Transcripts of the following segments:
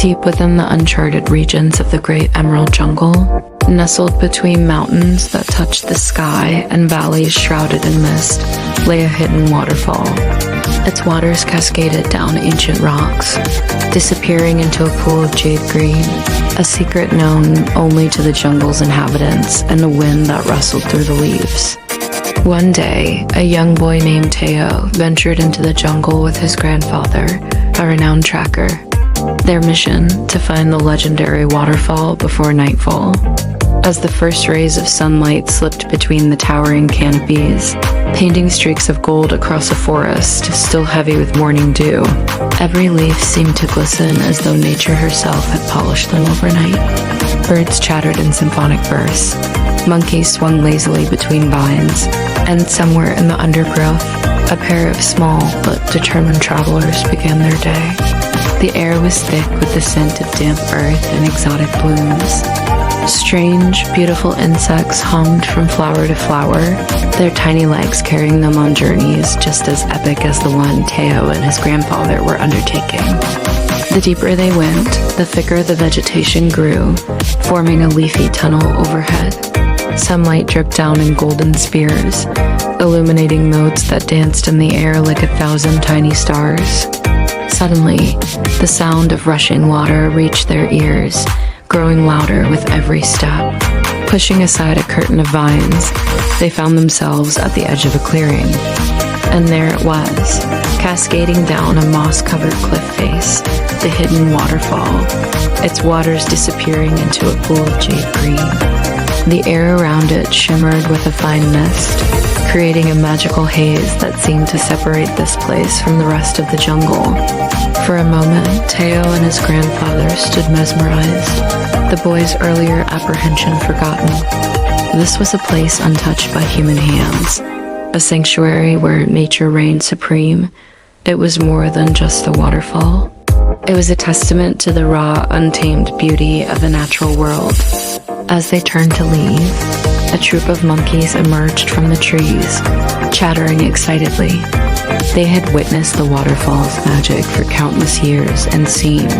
Deep within the uncharted regions of the Great Emerald Jungle, nestled between mountains that touched the sky and valleys shrouded in mist, lay a hidden waterfall. Its waters cascaded down ancient rocks, disappearing into a pool of jade green, a secret known only to the jungle's inhabitants and the wind that rustled through the leaves. One day, a young boy named Teo ventured into the jungle with his grandfather, a renowned tracker. Their mission, to find the legendary waterfall before nightfall. As the first rays of sunlight slipped between the towering canopies, painting streaks of gold across a forest still heavy with morning dew, every leaf seemed to glisten as though nature herself had polished them overnight. Birds chattered in symphonic verse, monkeys swung lazily between vines, and somewhere in the undergrowth, a pair of small but determined travelers began their day. The air was thick with the scent of damp earth and exotic blooms. Strange, beautiful insects hummed from flower to flower, their tiny legs carrying them on journeys just as epic as the one Teo and his grandfather were undertaking. The deeper they went, the thicker the vegetation grew, forming a leafy tunnel overhead. Sunlight dripped down in golden spears, illuminating motes that danced in the air like 1,000 tiny stars. Suddenly, the sound of rushing water reached their ears, growing louder with every step. Pushing aside a curtain of vines, they found themselves at the edge of a clearing. And there it was, cascading down a moss-covered cliff face, the hidden waterfall, its waters disappearing into a pool of jade green. The air around it shimmered with a fine mist, creating a magical haze that seemed to separate this place from the rest of the jungle. For a moment, Teo and his grandfather stood mesmerized, the boy's earlier apprehension forgotten. This was a place untouched by human hands, a sanctuary where nature reigned supreme. It was more than just a waterfall. It was a testament to the raw, untamed beauty of the natural world. As they turned to leave, a troop of monkeys emerged from the trees, chattering excitedly. They had witnessed the waterfall's magic for countless years and seemed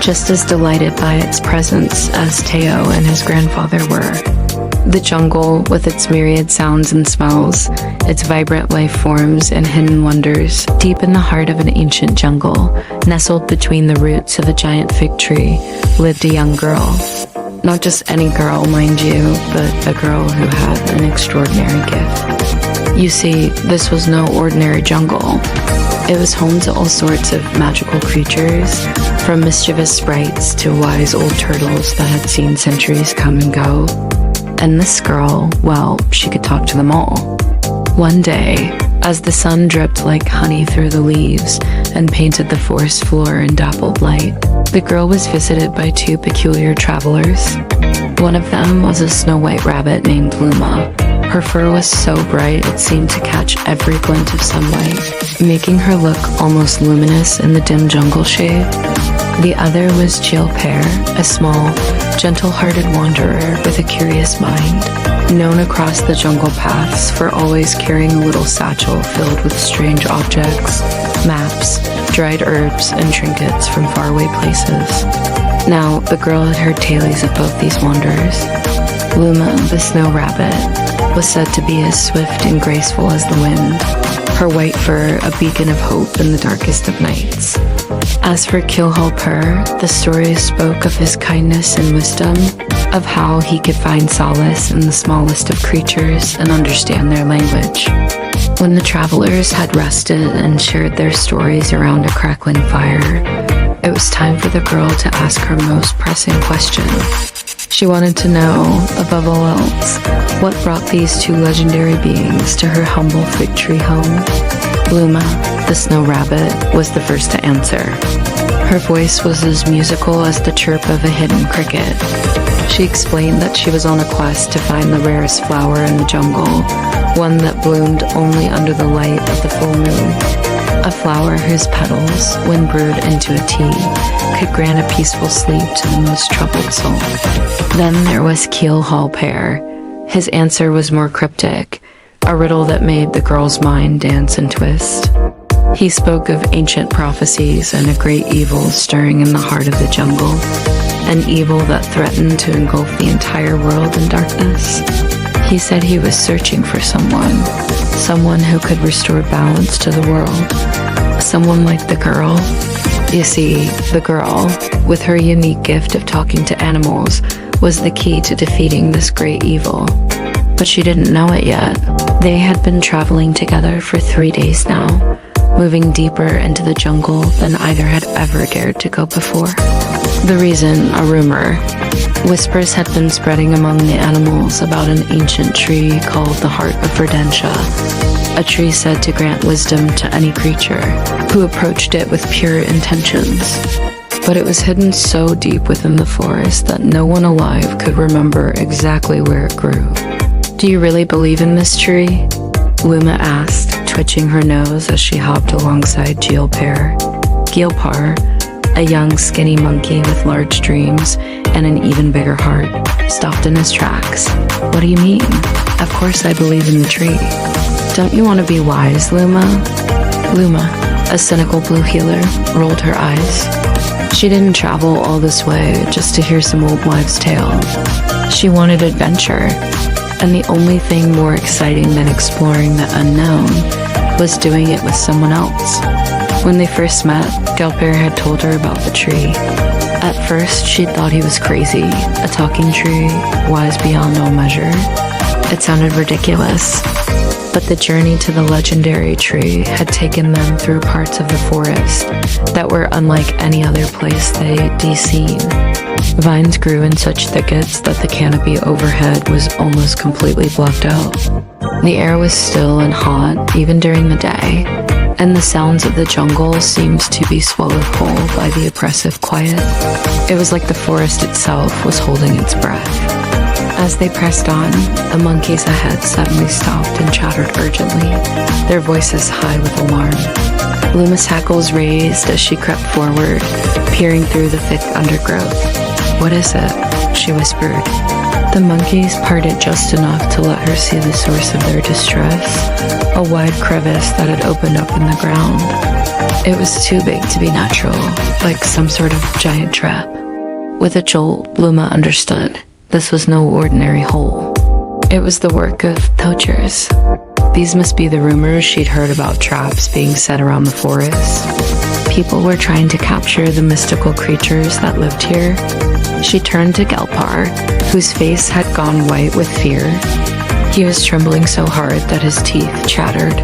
just as delighted by its presence as Teo and his grandfather were. The jungle, with its myriad sounds and smells, its vibrant life forms and hidden wonders, deep in the heart of an ancient jungle, nestled between the roots of a giant fig tree, lived a young girl. Not just any girl, mind you, but a girl who had an extraordinary gift. You see, this was no ordinary jungle. It was home to all sorts of magical creatures, from mischievous sprites to wise old turtles that had seen centuries come and go. And this girl, well, she could talk to them all. One day, as the sun dripped like honey through the leaves and painted the forest floor in dappled light, the girl was visited by two peculiar travelers. One of them was a snow-white rabbit named Luma. Her fur was so bright it seemed to catch every glint of sunlight, making her look almost luminous in the dim jungle shade. The other was Pare, a small, gentle-hearted wanderer with a curious mind, known across the jungle paths for always carrying a little satchel filled with strange objects, maps, dried herbs, and trinkets from faraway places. Now, the girl had heard tales of both these wanderers. Luma, the snow rabbit, was said to be as swift and graceful as the wind, her white fur a beacon of hope in the darkest of nights. As for Pare, the stories spoke of his kindness and wisdom, of how he could find solace in the smallest of creatures and understand their language. When the travelers had rested and shared their stories around a crackling fire, it was time for the girl to ask her most pressing question. She wanted to know, above all else, what brought these two legendary beings to her humble fig tree home. Luma, the snow rabbit, was the first to answer. Her voice was as musical as the chirp of a hidden cricket. She explained that she was on a quest to find the rarest flower in the jungle, one that bloomed only under the light of the full moon. A flower whose petals, when brewed into a tea, could grant a peaceful sleep to the most troubled soul. Then there was Pare. His answer was more cryptic, a riddle that made the girl's mind dance and twist. He spoke of ancient prophecies and a great evil stirring in the heart of the jungle, an evil that threatened to engulf the entire world in darkness. He said he was searching for someone who could restore balance to the world, someone like the girl. You see, the girl, with her unique gift of talking to animals, was the key to defeating this great evil. But she didn't know it yet. They had been traveling together for 3 days now, moving deeper into the jungle than either had ever dared to go before. The reason, a rumor. Whispers had been spreading among the animals about an ancient tree called the Heart of Verdentia, a tree said to grant wisdom to any creature who approached it with pure intentions. But it was hidden so deep within the forest that no one alive could remember exactly where it grew. "Do you really believe in this tree?" Luma asked, twitching her nose as she hopped alongside Pare. Pare, a young skinny monkey with large dreams and an even bigger heart, stopped in his tracks. "What do you mean?" "Of course I believe in the tree." "Don't you want to be wise, Luma?" Luma, a cynical blue healer, rolled her eyes. She didn't travel all this way just to hear some old wives' tale. She wanted adventure, and the only thing more exciting than exploring the unknown was doing it with someone else. When they first met, Pare had told her about the tree. At first, she thought he was crazy, a talking tree, wise beyond all measure. It sounded ridiculous. But the journey to the legendary tree had taken them through parts of the forest that were unlike any other place they'd seen. Vines grew in such thickets that the canopy overhead was almost completely blocked out. The air was still and hot, even during the day, and the sounds of the jungle seemed to be swallowed whole by the oppressive quiet. It was like the forest itself was holding its breath. As they pressed on, the monkeys ahead suddenly stopped and chattered urgently, their voices high with alarm. Luma's hackles raised as she crept forward, peering through the thick undergrowth. "What is it?" she whispered. The monkeys parted just enough to let her see the source of their distress, a wide crevice that had opened up in the ground. It was too big to be natural, like some sort of giant trap. With a jolt, Luma understood. This was no ordinary hole. It was the work of poachers. These must be the rumors she'd heard about traps being set around the forest. People were trying to capture the mystical creatures that lived here. She turned to Pare, whose face had gone white with fear. He was trembling so hard that his teeth chattered.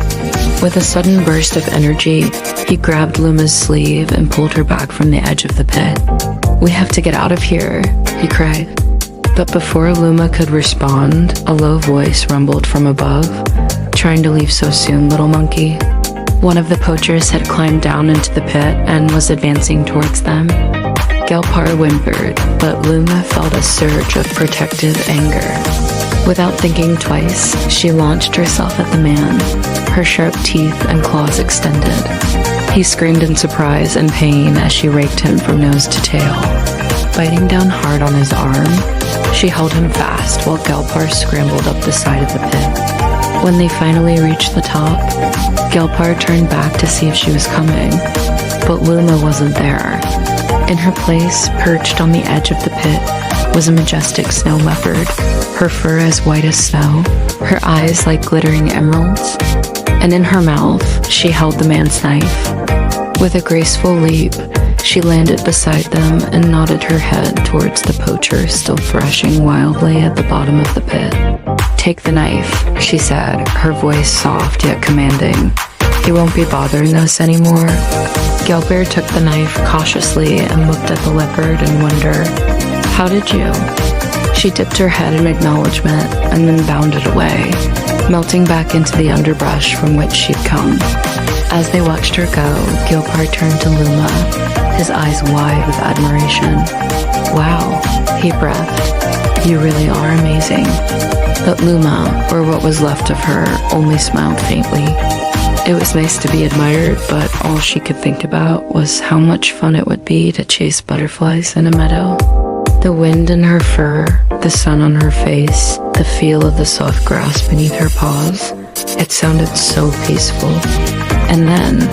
With a sudden burst of energy, he grabbed Luma's sleeve and pulled her back from the edge of the pit. "We have to get out of here," he cried. But before Luma could respond, a low voice rumbled from above. "Trying to leave so soon, little monkey?" One of the poachers had climbed down into the pit and was advancing towards them. Pare whimpered, but Luma felt a surge of protective anger. Without thinking twice, she launched herself at the man, her sharp teeth and claws extended. He screamed in surprise and pain as she raked him from nose to tail. Biting down hard on his arm, she held him fast while Pare scrambled up the side of the pit. When they finally reached the top, Pare turned back to see if she was coming, but Luma wasn't there. In her place, perched on the edge of the pit, was a majestic snow leopard, her fur as white as snow, her eyes like glittering emeralds, and in her mouth, she held the man's knife. With a graceful leap, she landed beside them and nodded her head towards the poacher still threshing wildly at the bottom of the pit. "Take the knife," she said, her voice soft yet commanding. "He won't be bothering us anymore." Pare took the knife cautiously and looked at the leopard in wonder. "How did you?" She dipped her head in acknowledgement and then bounded away, melting back into the underbrush from which she'd come. As they watched her go, Pare turned to Luma, his eyes wide with admiration. "Wow," he breathed, "you really are amazing." But Luma, or what was left of her, only smiled faintly. It was nice to be admired, but all she could think about was how much fun it would be to chase butterflies in a meadow. The wind in her fur, the sun on her face, the feel of the soft grass beneath her paws. It sounded so peaceful. And then,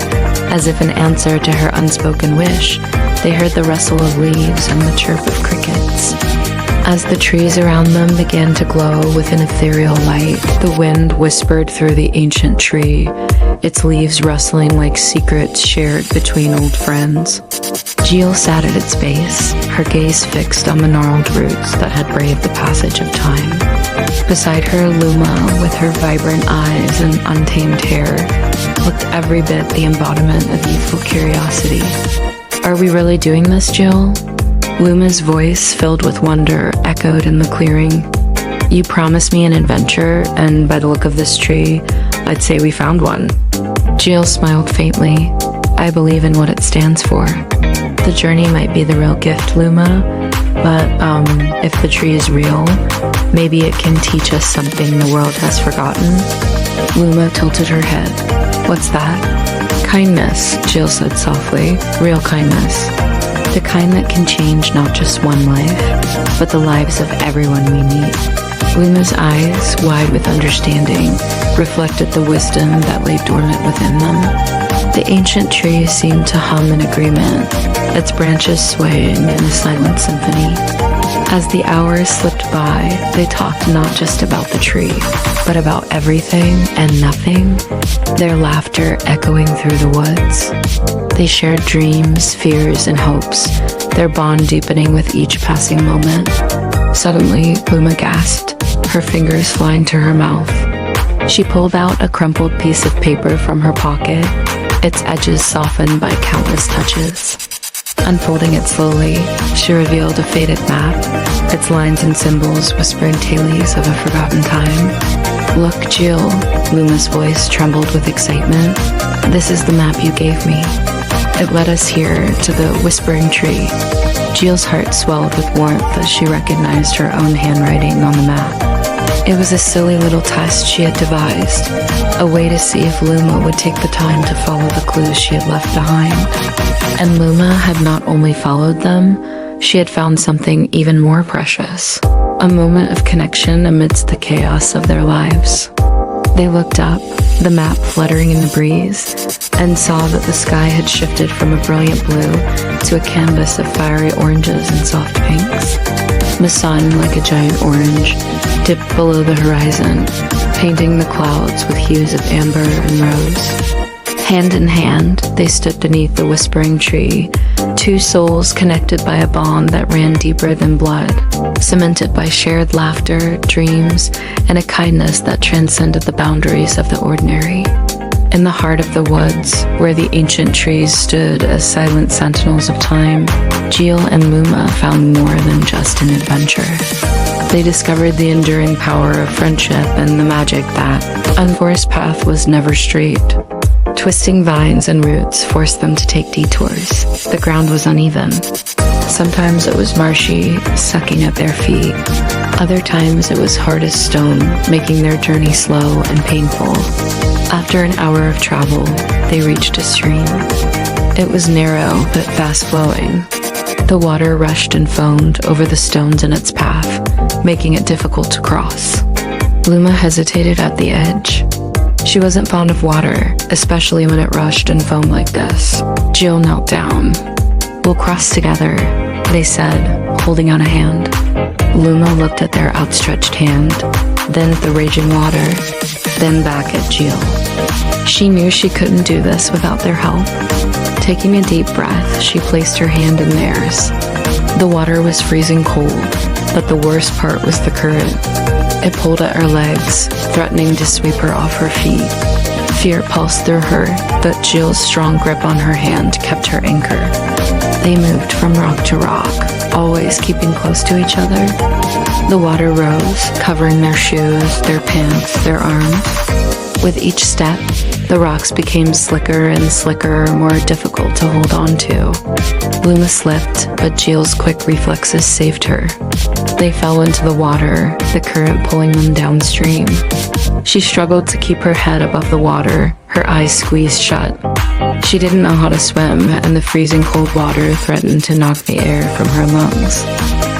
As if in answer to her unspoken wish, they heard the rustle of leaves and the chirp of crickets. As the trees around them began to glow with an ethereal light, the wind whispered through the ancient tree, its leaves rustling like secrets shared between old friends. Geal sat at its base, her gaze fixed on the gnarled roots that had braved the passage of time. Beside her, Luma, with her vibrant eyes and untamed hair, looked every bit the embodiment of youthful curiosity. "Are we really doing this, Jill?" Luma's voice, filled with wonder, echoed in the clearing. "You promised me an adventure, and by the look of this tree, I'd say we found one." Jill smiled faintly. "I believe in what it stands for. The journey might be the real gift, Luma, but if the tree is real, maybe it can teach us something the world has forgotten." Luma tilted her head. "What's that?" "Kindness," Jill said softly. "Real kindness. The kind that can change not just one life, but the lives of everyone we meet." Luma's eyes, wide with understanding, reflected the wisdom that lay dormant within them. The ancient tree seemed to hum in agreement, its branches swaying in a silent symphony. As the hours slipped by, they talked not just about the tree, but about everything and nothing, their laughter echoing through the woods. They shared dreams, fears, and hopes, their bond deepening with each passing moment. Suddenly, Luma gasped, her fingers flying to her mouth. She pulled out a crumpled piece of paper from her pocket, its edges softened by countless touches. Unfolding it slowly, she revealed a faded map, its lines and symbols whispering tales of a forgotten time. "Look, Jill," Luma's voice trembled with excitement. "This is the map you gave me. It led us here to the Whispering Tree." Jill's heart swelled with warmth as she recognized her own handwriting on the map. It was a silly little test she had devised, a way to see if Luma would take the time to follow the clues she had left behind. And Luma had not only followed them, she had found something even more precious, a moment of connection amidst the chaos of their lives. They looked up, the map fluttering in the breeze, and saw that the sky had shifted from a brilliant blue to a canvas of fiery oranges and soft pinks. The sun, like a giant orange, dipped below the horizon, painting the clouds with hues of amber and rose. Hand in hand, they stood beneath the Whispering Tree, two souls connected by a bond that ran deeper than blood, cemented by shared laughter, dreams, and a kindness that transcended the boundaries of the ordinary. In the heart of the woods, where the ancient trees stood as silent sentinels of time, Geal and Luma found more than just an adventure. They discovered the enduring power of friendship and the magic that unforced path was never straight. Twisting vines and roots forced them to take detours. The ground was uneven. Sometimes it was marshy, sucking at their feet. Other times it was hard as stone, making their journey slow and painful. After an hour of travel, they reached a stream. It was narrow but fast-flowing. The water rushed and foamed over the stones in its path, making it difficult to cross. Luma hesitated at the edge. She wasn't fond of water, especially when it rushed and foamed like this. Jill knelt down. "We'll cross together," they said, holding out a hand. Luma looked at their outstretched hand, then at the raging water, then back at Jill. She knew she couldn't do this without their help. Taking a deep breath, she placed her hand in theirs. The water was freezing cold, but the worst part was the current. It pulled at her legs, threatening to sweep her off her feet. Fear pulsed through her, but Jill's strong grip on her hand kept her anchored. They moved from rock to rock, always keeping close to each other. The water rose, covering their shoes, their pants, their arms. With each step, the rocks became slicker and slicker, more difficult to hold on to. Luma slipped, but Jill's quick reflexes saved her. They fell into the water, the current pulling them downstream. She struggled to keep her head above the water, her eyes squeezed shut. She didn't know how to swim, and the freezing cold water threatened to knock the air from her lungs.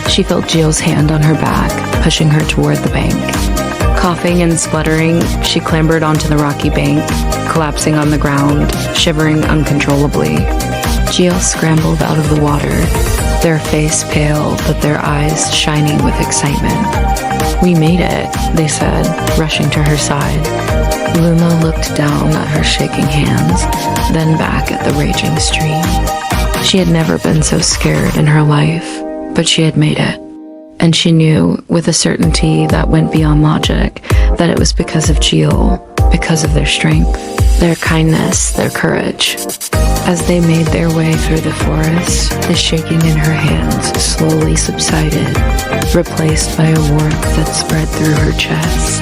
She felt Jill's hand on her back, pushing her toward the bank. Coughing and spluttering, she clambered onto the rocky bank, collapsing on the ground, shivering uncontrollably. Geal scrambled out of the water, their face pale but their eyes shining with excitement. "We made it," they said, rushing to her side. Luma looked down at her shaking hands, then back at the raging stream. She had never been so scared in her life, but she had made it. And she knew, with a certainty that went beyond logic, that it was because of Geal, because of their strength, their kindness, their courage. As they made their way through the forest, the shaking in her hands slowly subsided, replaced by a warmth that spread through her chest.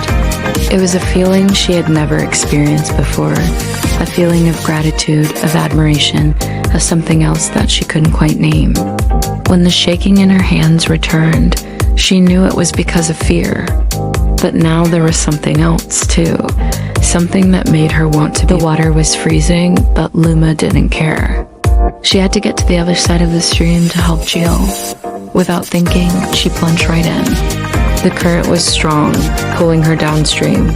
It was a feeling she had never experienced before, a feeling of gratitude, of admiration, of something else that she couldn't quite name. When the shaking in her hands returned, she knew it was because of fear. But now there was something else, too. Something that made her want to be. The water was freezing, but Luma didn't care. She had to get to the other side of the stream to help Geal. Without thinking, she plunged right in. The current was strong, pulling her downstream.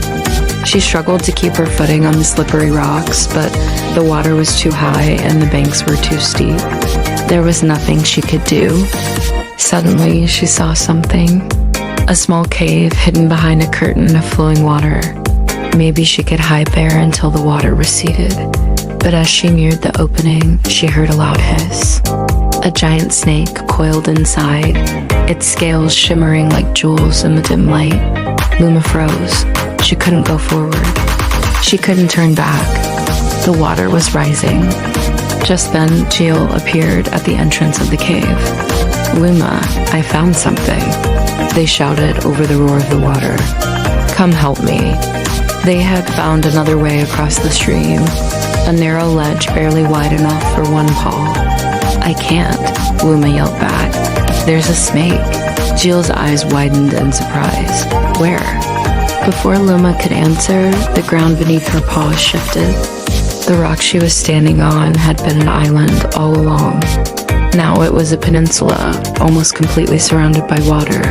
She struggled to keep her footing on the slippery rocks, but the water was too high and the banks were too steep. There was nothing she could do. Suddenly, she saw something. A small cave hidden behind a curtain of flowing water. Maybe she could hide there until the water receded. But as she neared the opening, she heard a loud hiss. A giant snake coiled inside, its scales shimmering like jewels in the dim light. Luma froze. She couldn't go forward. She couldn't turn back. The water was rising. Just then, Geal appeared at the entrance of the cave. "Luma, I found something," they shouted over the roar of the water. "Come help me." They had found another way across the stream, a narrow ledge barely wide enough for one paw. "I can't," Luma yelled back. "There's a snake." Geal's eyes widened in surprise. "Where?" Before Luma could answer, the ground beneath her paws shifted. The rock she was standing on had been an island all along. Now it was a peninsula, almost completely surrounded by water.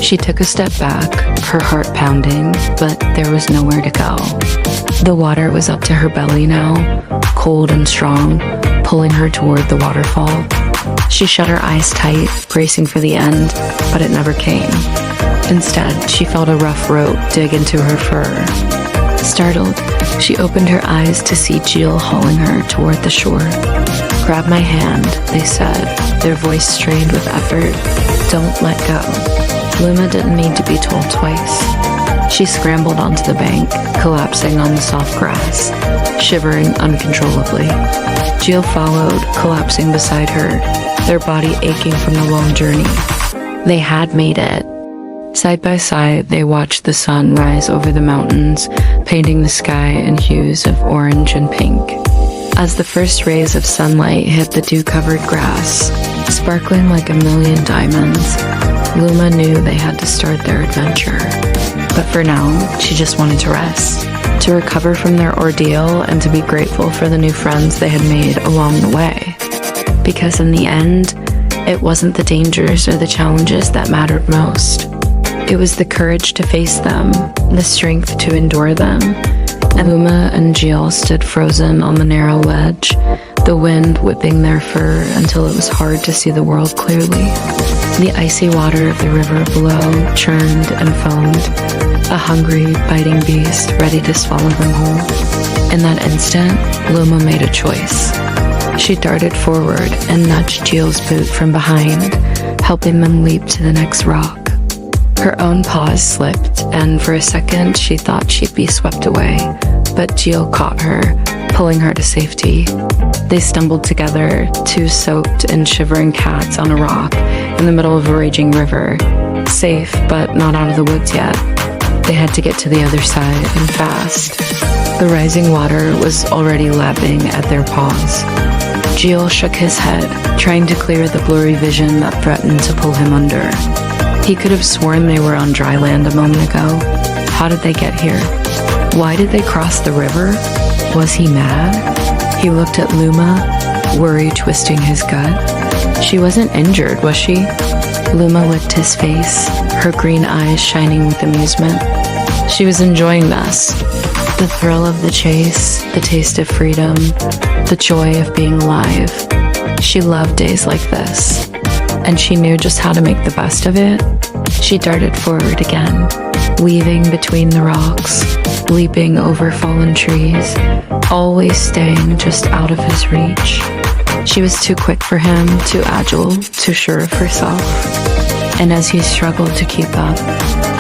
She took a step back, her heart pounding, but there was nowhere to go. The water was up to her belly now, cold and strong, pulling her toward the waterfall. She shut her eyes tight, bracing for the end, but it never came. Instead, she felt a rough rope dig into her fur. Startled, she opened her eyes to see Geal hauling her toward the shore. "Grab my hand," they said, their voice strained with effort. "Don't let go." Luma didn't need to be told twice. She scrambled onto the bank, collapsing on the soft grass, shivering uncontrollably. Geal followed, collapsing beside her, their body aching from the long journey. They had made it. Side by side, they watched the sun rise over the mountains, painting the sky in hues of orange and pink. As the first rays of sunlight hit the dew-covered grass, sparkling like a million diamonds, Luma knew they had to start their adventure. But for now, she just wanted to rest, to recover from their ordeal and to be grateful for the new friends they had made along the way. Because in the end, it wasn't the dangers or the challenges that mattered most. It was the courage to face them, the strength to endure them. And Luma and Geal stood frozen on the narrow ledge, the wind whipping their fur until it was hard to see the world clearly. The icy water of the river below churned and foamed, a hungry, biting beast ready to swallow them whole. In that instant, Luma made a choice. She darted forward and nudged Geal's boot from behind, helping them leap to the next rock. Her own paws slipped, and for a second she thought she'd be swept away, but Geal caught her, pulling her to safety. They stumbled together, two soaked and shivering cats on a rock in the middle of a raging river, safe but not out of the woods yet. They had to get to the other side, and fast. The rising water was already lapping at their paws. Geal shook his head, trying to clear the blurry vision that threatened to pull him under. He could have sworn they were on dry land a moment ago. How did they get here? Why did they cross the river? Was he mad? He looked at Luma, worry twisting his gut. She wasn't injured, was she? Luma licked his face, her green eyes shining with amusement. She was enjoying this. The thrill of the chase, the taste of freedom, the joy of being alive. She loved days like this, and she knew just how to make the best of it. She darted forward again, weaving between the rocks, leaping over fallen trees, always staying just out of his reach. She was too quick for him, too agile, too sure of herself. And as he struggled to keep up,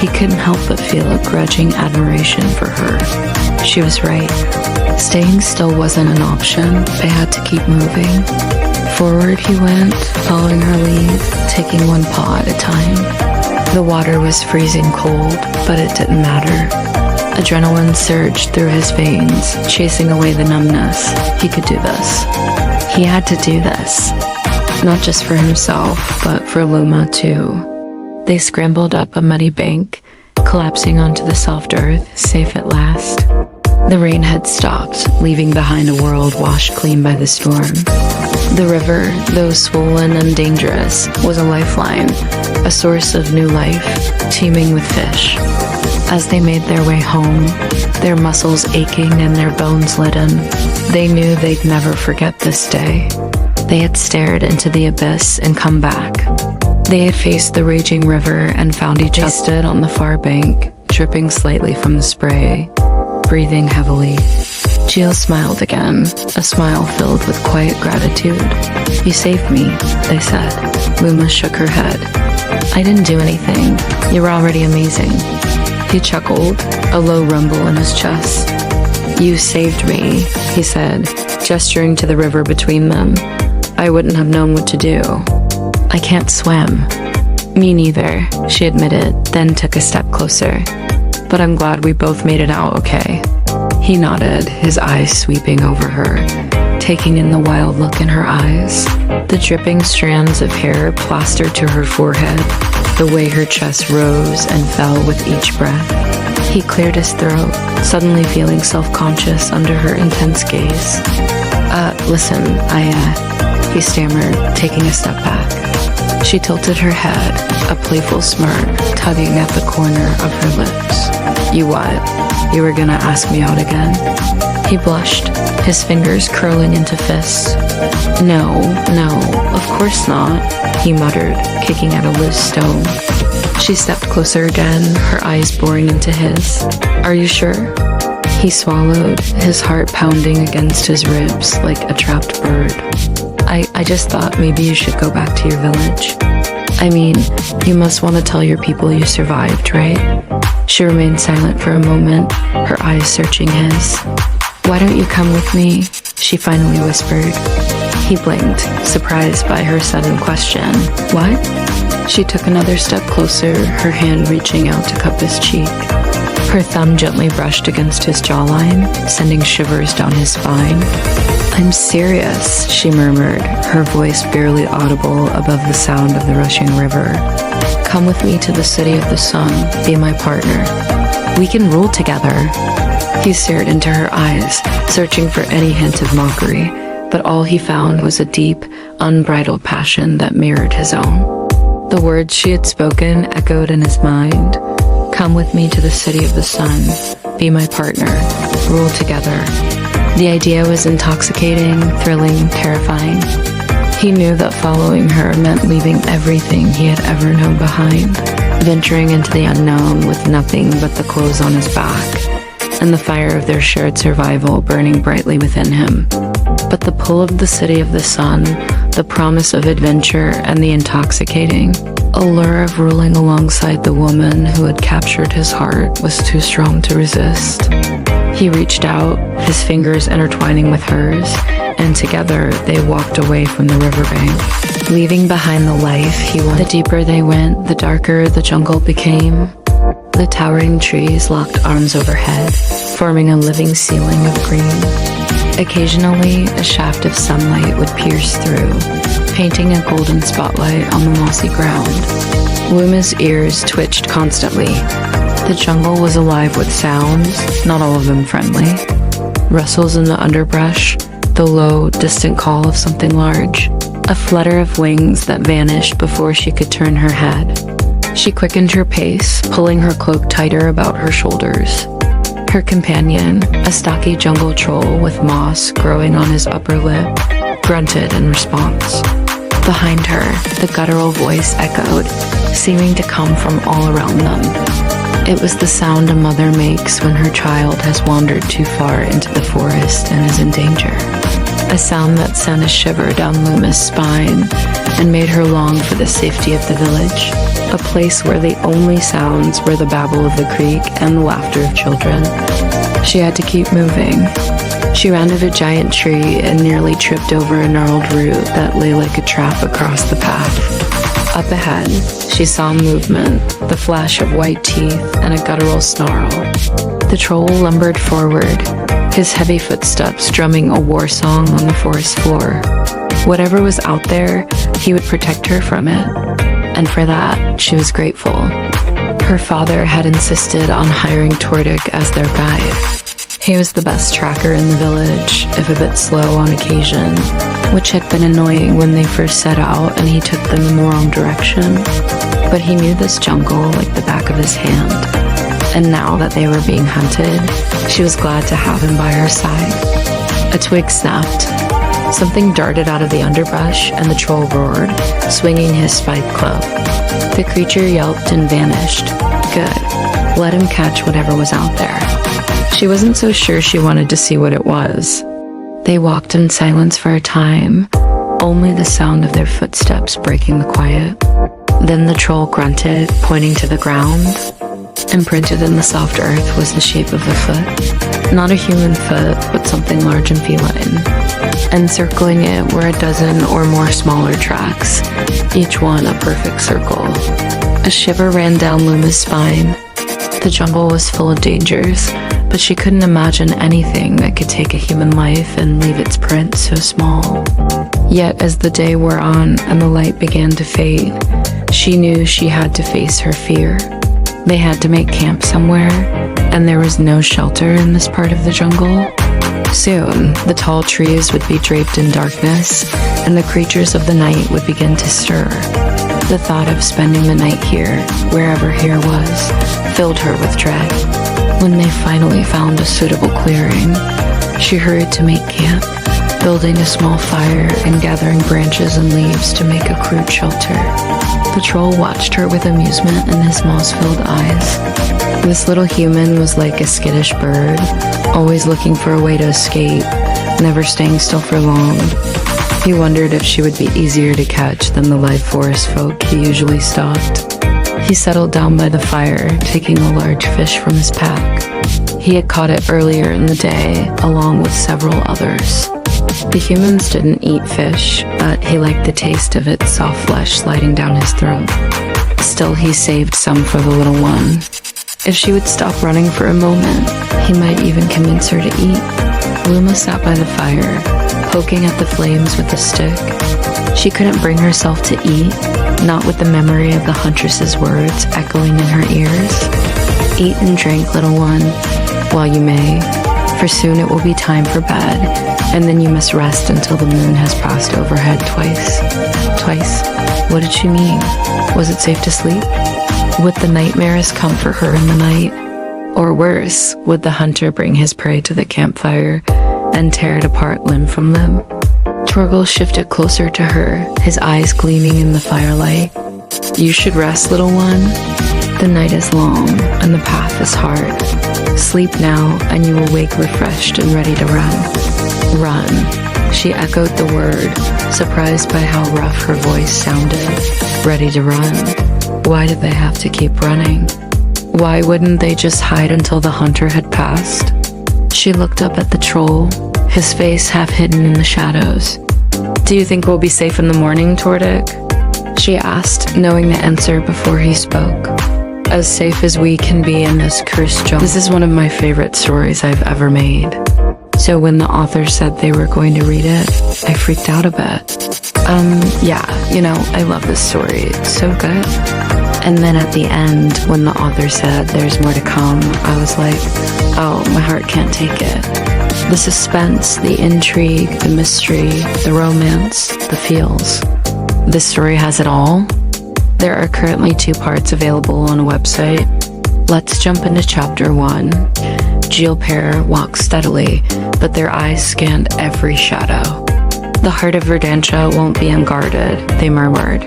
he couldn't help but feel a grudging admiration for her. She was right. Staying still wasn't an option. They had to keep moving. Forward he went, following her lead, taking one paw at a time. The water was freezing cold, but it didn't matter. Adrenaline surged through his veins, chasing away the numbness. He could do this. He had to do this. Not just for himself, but for Luma too. They scrambled up a muddy bank, collapsing onto the soft earth, safe at last. The rain had stopped, leaving behind a world washed clean by the storm. The river, though swollen and dangerous, was a lifeline, a source of new life, teeming with fish. As they made their way home, their muscles aching and their bones leaden, they knew they'd never forget this day. They had stared into the abyss and come back. They had faced the raging river and found each other. They stood on the far bank, dripping slightly from the spray, breathing heavily. Geal smiled again, a smile filled with quiet gratitude. "You saved me," they said. Luma shook her head. "I didn't do anything. You were already amazing." He chuckled, a low rumble in his chest. "You saved me," he said, gesturing to the river between them. "I wouldn't have known what to do." "I can't swim." "Me neither," she admitted, then took a step closer. "But I'm glad we both made it out okay." He nodded, his eyes sweeping over her, taking in the wild look in her eyes. The dripping strands of hair plastered to her forehead, the way her chest rose and fell with each breath. He cleared his throat, suddenly feeling self-conscious under her intense gaze. Listen, he stammered, taking a step back. She tilted her head, a playful smirk tugging at the corner of her lips. "You what? You were gonna ask me out again?" He blushed, his fingers curling into fists. No, of course not," he muttered, kicking at a loose stone. She stepped closer again, her eyes boring into his. "Are you sure?" He swallowed, his heart pounding against his ribs like a trapped bird. I just thought maybe you should go back to your village. I mean, you must want to tell your people you survived, right?" She remained silent for a moment, her eyes searching his. "Why don't you come with me?" she finally whispered. He blinked, surprised by her sudden question. "What?" She took another step closer, her hand reaching out to cup his cheek. Her thumb gently brushed against his jawline, sending shivers down his spine. "I'm serious," she murmured, her voice barely audible above the sound of the rushing river. "Come with me to the city of the sun, be my partner. We can rule together." He stared into her eyes, searching for any hint of mockery, but all he found was a deep, unbridled passion that mirrored his own. The words she had spoken echoed in his mind. "Come with me to the city of the sun, be my partner, rule together." The idea was intoxicating, thrilling, terrifying. He knew that following her meant leaving everything he had ever known behind, venturing into the unknown with nothing but the clothes on his back, and the fire of their shared survival burning brightly within him. But the pull of the city of the sun, the promise of adventure, and the intoxicating allure of ruling alongside the woman who had captured his heart was too strong to resist. He reached out, his fingers intertwining with hers, and together they walked away from the riverbank, leaving behind the life he wanted. The deeper they went, the darker the jungle became. The towering trees locked arms overhead, forming a living ceiling of green. Occasionally, a shaft of sunlight would pierce through, painting a golden spotlight on the mossy ground. Luma's ears twitched constantly. The jungle was alive with sounds, not all of them friendly. Rustles in the underbrush, the low, distant call of something large, a flutter of wings that vanished before she could turn her head. She quickened her pace, pulling her cloak tighter about her shoulders. Her companion, a stocky jungle troll with moss growing on his upper lip, grunted in response. Behind her, the guttural voice echoed, seeming to come from all around them. It was the sound a mother makes when her child has wandered too far into the forest and is in danger. A sound that sent a shiver down Luma's spine and made her long for the safety of the village, a place where the only sounds were the babble of the creek and the laughter of children. She had to keep moving. She rounded a giant tree and nearly tripped over a gnarled root that lay like a trap across the path. Up ahead, she saw movement, the flash of white teeth and a guttural snarl. The troll lumbered forward, his heavy footsteps drumming a war song on the forest floor. Whatever was out there, he would protect her from it. And for that, she was grateful. Her father had insisted on hiring Tordik as their guide. He was the best tracker in the village, if a bit slow on occasion, which had been annoying when they first set out and he took them in the wrong direction. But he knew this jungle like the back of his hand. And now that they were being hunted, she was glad to have him by her side. A twig snapped. Something darted out of the underbrush and the troll roared, swinging his spiked club. The creature yelped and vanished. Good. Let him catch whatever was out there. She wasn't so sure she wanted to see what it was. They walked in silence for a time, only the sound of their footsteps breaking the quiet. Then the troll grunted, pointing to the ground. Imprinted in the soft earth was the shape of a foot. Not a human foot, but something large and feline. Encircling it were a dozen or more smaller tracks, each one a perfect circle. A shiver ran down Luma's spine. The jungle was full of dangers, but she couldn't imagine anything that could take a human life and leave its print so small. Yet as the day wore on and the light began to fade, she knew she had to face her fear. They had to make camp somewhere, and there was no shelter in this part of the jungle. Soon, the tall trees would be draped in darkness, and the creatures of the night would begin to stir. The thought of spending the night here, wherever here was, filled her with dread. When they finally found a suitable clearing, she hurried to make camp, building a small fire and gathering branches and leaves to make a crude shelter. The troll watched her with amusement in his moss-filled eyes. This little human was like a skittish bird, always looking for a way to escape, never staying still for long. He wondered if she would be easier to catch than the live forest folk he usually stalked. He settled down by the fire, taking a large fish from his pack. He had caught it earlier in the day, along with several others. The humans didn't eat fish, but he liked the taste of its soft flesh sliding down his throat. Still, he saved some for the little one. If she would stop running for a moment, he might even convince her to eat. Luma sat by the fire, poking at the flames with a stick. She couldn't bring herself to eat, not with the memory of the huntress's words echoing in her ears. Eat and drink, little one, while you may, for soon it will be time for bed, and then you must rest until the moon has passed overhead twice. Twice? What did she mean? Was it safe to sleep? Would the nightmares come for her in the night? Or worse, would the hunter bring his prey to the campfire and tear it apart limb from limb? Torgal shifted closer to her, his eyes gleaming in the firelight. You should rest, little one. The night is long, and the path is hard. Sleep now, and you will wake refreshed and ready to run. Run. She echoed the word, surprised by how rough her voice sounded. Ready to run. Why did they have to keep running? Why wouldn't they just hide until the hunter had passed? She looked up at the troll, his face half hidden in the shadows. Do you think we'll be safe in the morning, Tordik? She asked, knowing the answer before he spoke. As safe as we can be in this cursed jungle. This is one of my favorite stories I've ever made. So when the author said they were going to read it, I freaked out a bit. Yeah, I love this story. It's so good. And then at the end, when the author said there's more to come, I was like, oh, my heart can't take it. The suspense, the intrigue, the mystery, the romance, the feels. This story has it all. There are currently 2 parts available on a website. Let's jump into chapter 1. Geal pare walked steadily, but their eyes scanned every shadow. The heart of Verdantia won't be unguarded, they murmured.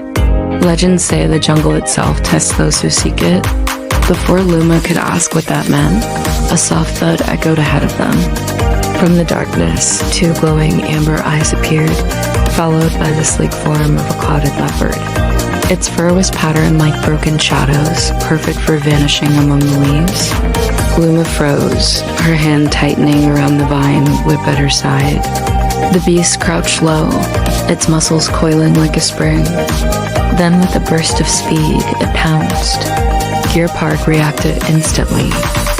Legends say the jungle itself tests those who seek it. Before Luma could ask what that meant, a soft thud echoed ahead of them. From the darkness, 2 glowing amber eyes appeared, followed by the sleek form of a clouded leopard. Its fur was patterned like broken shadows, perfect for vanishing among the leaves. Luma froze, her hand tightening around the vine whip at her side. The beast crouched low, its muscles coiling like a spring. Then with a burst of speed, it pounced. Gear Park reacted instantly,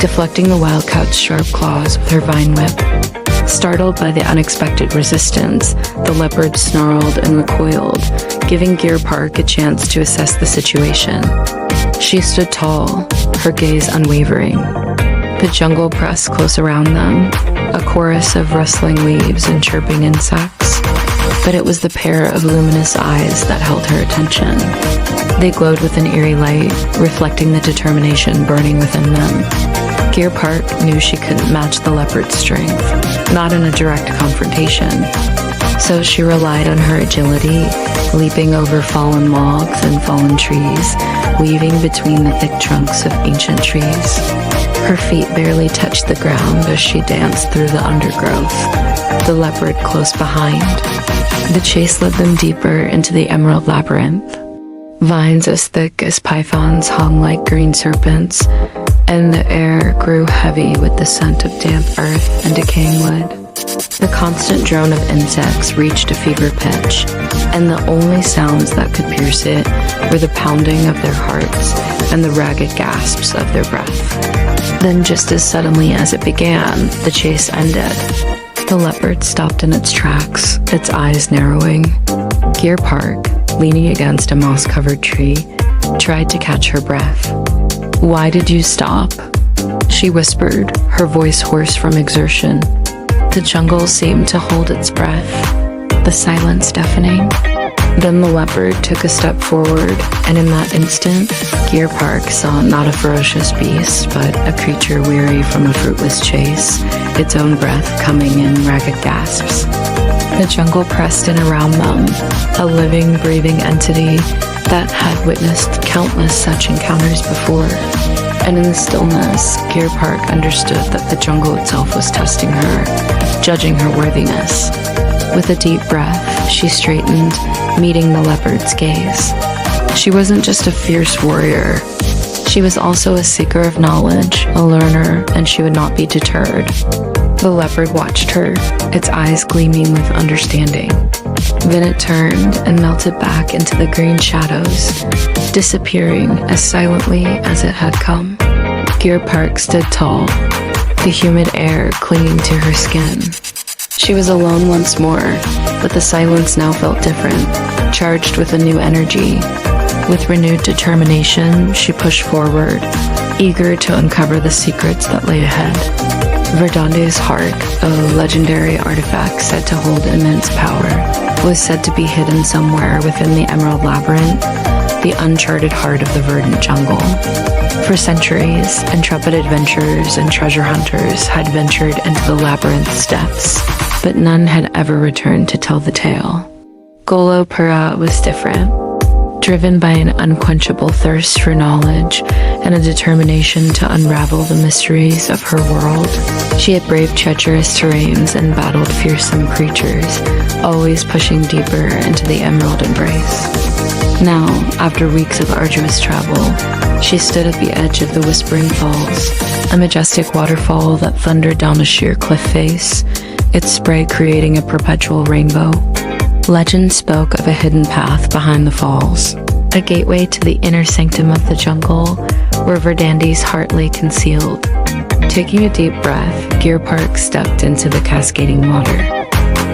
deflecting the wildcat's sharp claws with her vine whip. Startled by the unexpected resistance, the leopard snarled and recoiled, giving Gear Park a chance to assess the situation. She stood tall, her gaze unwavering. The jungle pressed close around them, a chorus of rustling leaves and chirping insects. But it was the pair of luminous eyes that held her attention. They glowed with an eerie light, reflecting the determination burning within them. Gear Park knew she couldn't match the leopard's strength, not in a direct confrontation. So she relied on her agility, leaping over fallen logs and fallen trees, weaving between the thick trunks of ancient trees. Her feet barely touched the ground as she danced through the undergrowth, the leopard close behind. The chase led them deeper into the emerald labyrinth. Vines as thick as pythons hung like green serpents, and the air grew heavy with the scent of damp earth and decaying wood. The constant drone of insects reached a fever pitch, and the only sounds that could pierce it were the pounding of their hearts and the ragged gasps of their breath. Then, just as suddenly as it began, the chase ended. The leopard stopped in its tracks, its eyes narrowing. Gear Park, leaning against a moss-covered tree, tried to catch her breath. "Why did you stop?" she whispered, her voice hoarse from exertion. The jungle seemed to hold its breath, the silence deafening. Then the leopard took a step forward, and in that instant, Gear Park saw not a ferocious beast, but a creature weary from a fruitless chase, its own breath coming in ragged gasps. The jungle pressed in around them, a living, breathing entity that had witnessed countless such encounters before. And in the stillness, Gear Park understood that the jungle itself was testing her, judging her worthiness. With a deep breath, she straightened, meeting the leopard's gaze. She wasn't just a fierce warrior. She was also a seeker of knowledge, a learner, and she would not be deterred. The leopard watched her, its eyes gleaming with understanding. Then it turned and melted back into the green shadows, disappearing as silently as it had come. Gear Park stood tall, the humid air clinging to her skin. She was alone once more, but the silence now felt different, charged with a new energy. With renewed determination, she pushed forward, eager to uncover the secrets that lay ahead. Verdantia's heart, a legendary artifact said to hold immense power, was said to be hidden somewhere within the Emerald Labyrinth, the uncharted heart of the verdant jungle. For centuries, intrepid adventurers and treasure hunters had ventured into the labyrinth's depths, but none had ever returned to tell the tale. Golo Pura was different. Driven by an unquenchable thirst for knowledge and a determination to unravel the mysteries of her world, she had braved treacherous terrains and battled fearsome creatures, always pushing deeper into the emerald embrace. Now, after weeks of arduous travel, she stood at the edge of the Whispering Falls, a majestic waterfall that thundered down a sheer cliff face, its spray creating a perpetual rainbow. Legend spoke of a hidden path behind the falls, a gateway to the inner sanctum of the jungle, where Verdanti's heart lay concealed. Taking a deep breath, Gear Park stepped into the cascading water.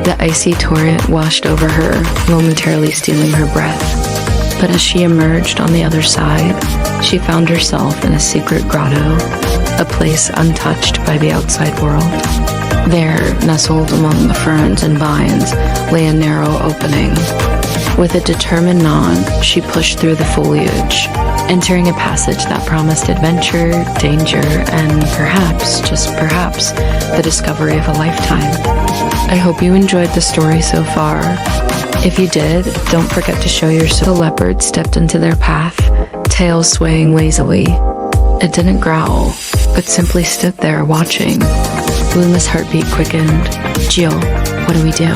The icy torrent washed over her, momentarily stealing her breath. But as she emerged on the other side, she found herself in a secret grotto, a place untouched by the outside world. There, nestled among the ferns and vines, lay a narrow opening. With a determined nod, she pushed through the foliage, entering a passage that promised adventure, danger, and perhaps, just perhaps, the discovery of a lifetime. I hope you enjoyed the story so far. If you did, don't forget to show your support. The leopard stepped into their path, tail swaying lazily. It didn't growl, but simply stood there watching. Luma's heartbeat quickened. Geal, what do we do?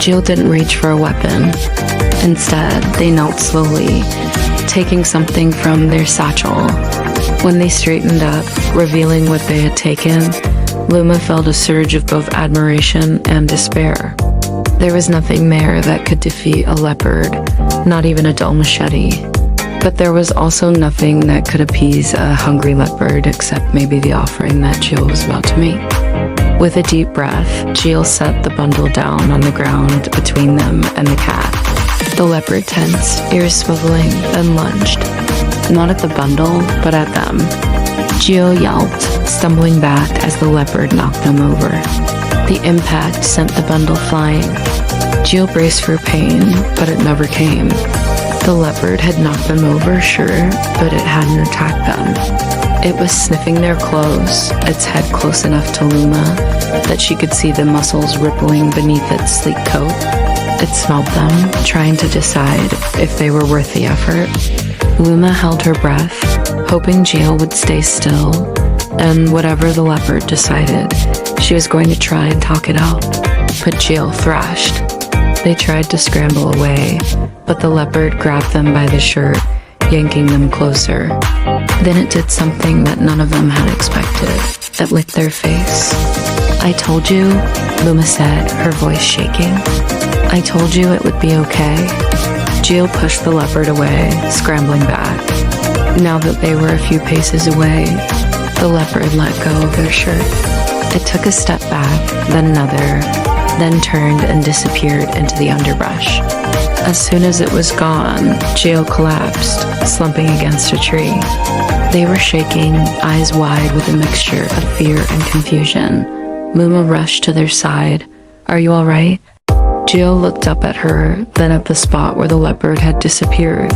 Geal didn't reach for a weapon. Instead, they knelt slowly, taking something from their satchel. When they straightened up, revealing what they had taken, Luma felt a surge of both admiration and despair. There was nothing there that could defeat a leopard, not even a dull machete. But there was also nothing that could appease a hungry leopard except maybe the offering that Geal was about to make. With a deep breath, Geal set the bundle down on the ground between them and the cat. The leopard tensed, ears swiveling, then lunged. Not at the bundle, but at them. Geal yelped, stumbling back as the leopard knocked them over. The impact sent the bundle flying. Geal braced for pain, but it never came. The leopard had knocked them over, sure, but it hadn't attacked them. It was sniffing their clothes, its head close enough to Luma that she could see the muscles rippling beneath its sleek coat. It smelled them, trying to decide if they were worth the effort. Luma held her breath, hoping Geal would stay still, and whatever the leopard decided, she was going to try and talk it out. But Geal thrashed. They tried to scramble away, but the leopard grabbed them by the shirt, yanking them closer. Then it did something that none of them had expected. It licked their face. "I told you," Luma said, her voice shaking. "I told you it would be okay." Geal pushed the leopard away, scrambling back. Now that they were a few paces away, the leopard let go of their shirt. It took a step back, then another, then turned and disappeared into the underbrush. As soon as it was gone, Geal collapsed, slumping against a tree. They were shaking, eyes wide with a mixture of fear and confusion. Luma rushed to their side. "Are you all right?" Geal looked up at her, then at the spot where the leopard had disappeared.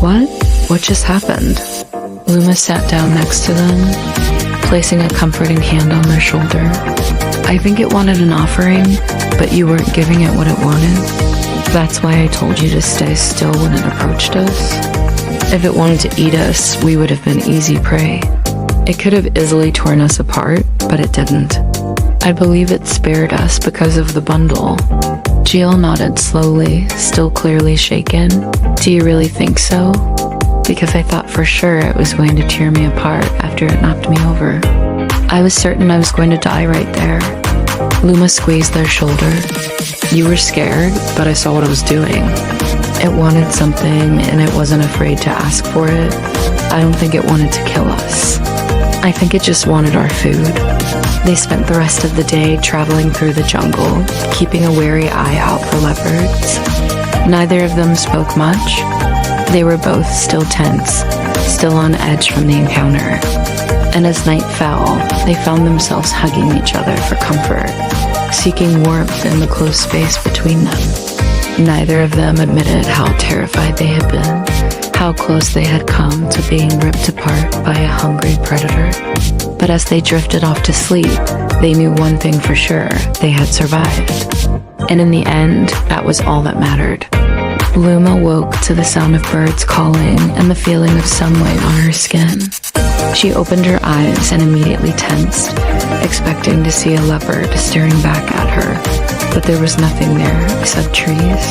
"What? What just happened?" Luma sat down next to them, placing a comforting hand on their shoulder. "I think it wanted an offering, but you weren't giving it what it wanted. That's why I told you to stay still when it approached us. If it wanted to eat us, we would have been easy prey. It could have easily torn us apart, but it didn't. I believe it spared us because of the bundle." Geal nodded slowly, still clearly shaken. "Do you really think so?" "Because I thought for sure it was going to tear me apart after it knocked me over. I was certain I was going to die right there." Luma squeezed their shoulder. "You were scared, but I saw what I was doing. It wanted something, and it wasn't afraid to ask for it. I don't think it wanted to kill us. I think it just wanted our food." They spent the rest of the day traveling through the jungle, keeping a wary eye out for leopards. Neither of them spoke much. They were both still tense, still on edge from the encounter. And as night fell, they found themselves hugging each other for comfort, seeking warmth in the close space between them. Neither of them admitted how terrified they had been, how close they had come to being ripped apart by a hungry predator. But as they drifted off to sleep, they knew one thing for sure: they had survived. And in the end, that was all that mattered. Luma woke to the sound of birds calling and the feeling of sunlight on her skin. She opened her eyes and immediately tensed, expecting to see a leopard staring back at her, but there was nothing there except trees.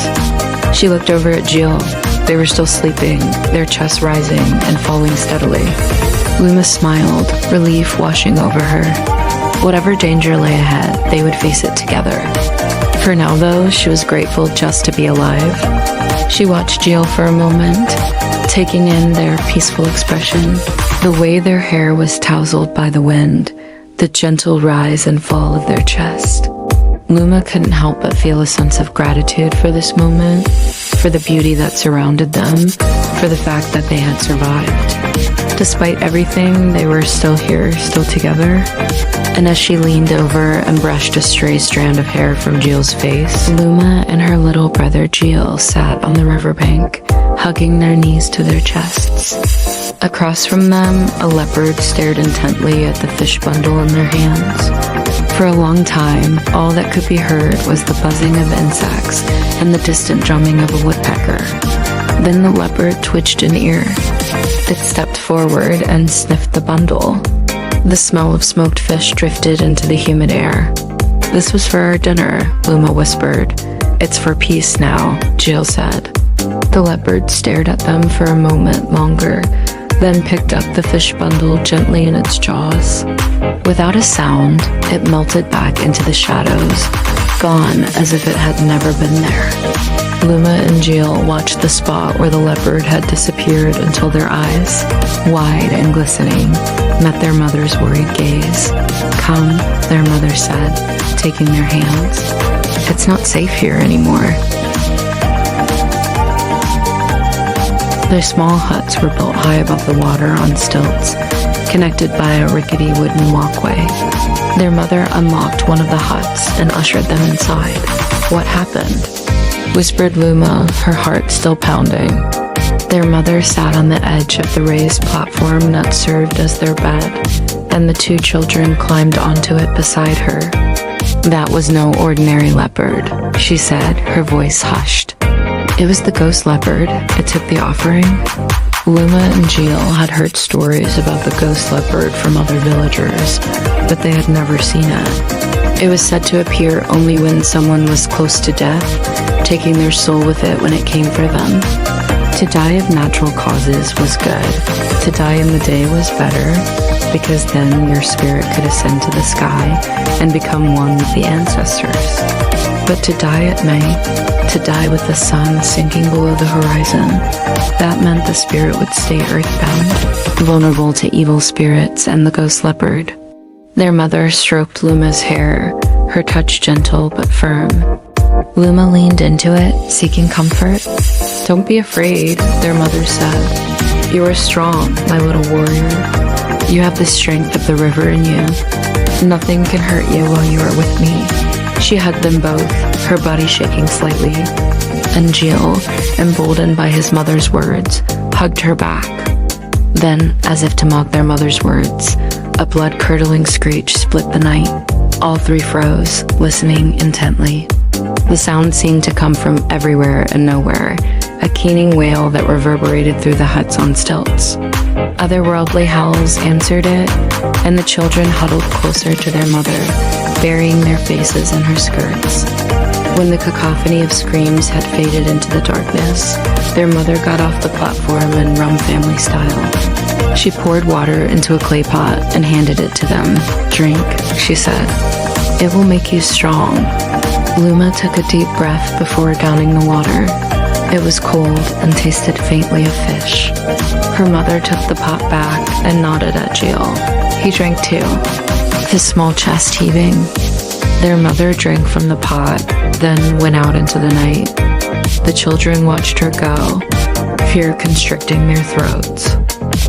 She looked over at Geal. They were still sleeping, their chests rising and falling steadily. Luma smiled, relief washing over her. Whatever danger lay ahead, they would face it together. For now, though, she was grateful just to be alive. She watched Geal for a moment, taking in their peaceful expression, the way their hair was tousled by the wind, the gentle rise and fall of their chest. Luma couldn't help but feel a sense of gratitude for this moment, for the beauty that surrounded them, for the fact that they had survived. Despite everything, they were still here, still together. And as she leaned over and brushed a stray strand of hair from Geal's face, Luma and her little brother Geal sat on the riverbank, hugging their knees to their chests. Across from them, a leopard stared intently at the fish bundle in their hands. For a long time, all that could be heard was the buzzing of insects and the distant drumming of a woodpecker. Then the leopard twitched an ear. It stepped forward and sniffed the bundle. The smell of smoked fish drifted into the humid air. "This was for our dinner," Luma whispered. "It's for peace now," Geal said. The leopard stared at them for a moment longer, then picked up the fish bundle gently in its jaws. Without a sound, it melted back into the shadows, gone as if it had never been there. Luma and Geal watched the spot where the leopard had disappeared until their eyes, wide and glistening, met their mother's worried gaze. "Come," their mother said, taking their hands. "It's not safe here anymore." Their small huts were built high above the water on stilts, connected by a rickety wooden walkway. Their mother unlocked one of the huts and ushered them inside. "What happened?" whispered Luma, her heart still pounding. Their mother sat on the edge of the raised platform that served as their bed, and the two children climbed onto it beside her. "That was no ordinary leopard," she said, her voice hushed. "It was the ghost leopard. It took the offering." Luma and Geal had heard stories about the ghost leopard from other villagers, but they had never seen it. It was said to appear only when someone was close to death, taking their soul with it when it came for them. To die of natural causes was good. To die in the day was better, because then your spirit could ascend to the sky and become one with the ancestors. But to die at night, to die with the sun sinking below the horizon, that meant the spirit would stay earthbound, vulnerable to evil spirits and the ghost leopard. Their mother stroked Luma's hair, her touch gentle but firm. Luma leaned into it, seeking comfort. "Don't be afraid," their mother said. "You are strong, my little warrior. You have the strength of the river in you. Nothing can hurt you while you are with me." She hugged them both, her body shaking slightly. And Geal, emboldened by his mother's words, hugged her back. Then, as if to mock their mother's words, a blood-curdling screech split the night. All three froze, listening intently. The sound seemed to come from everywhere and nowhere, a keening wail that reverberated through the huts on stilts. Otherworldly howls answered it, and the children huddled closer to their mother, burying their faces in her skirts. When the cacophony of screams had faded into the darkness, their mother got off the platform in Rum family style. She poured water into a clay pot and handed it to them. "Drink," she said. "It will make you strong." Luma took a deep breath before downing the water. It was cold and tasted faintly of fish. Her mother took the pot back and nodded at Geal. He drank too, his small chest heaving. Their mother drank from the pot, then went out into the night. The children watched her go, fear constricting their throats.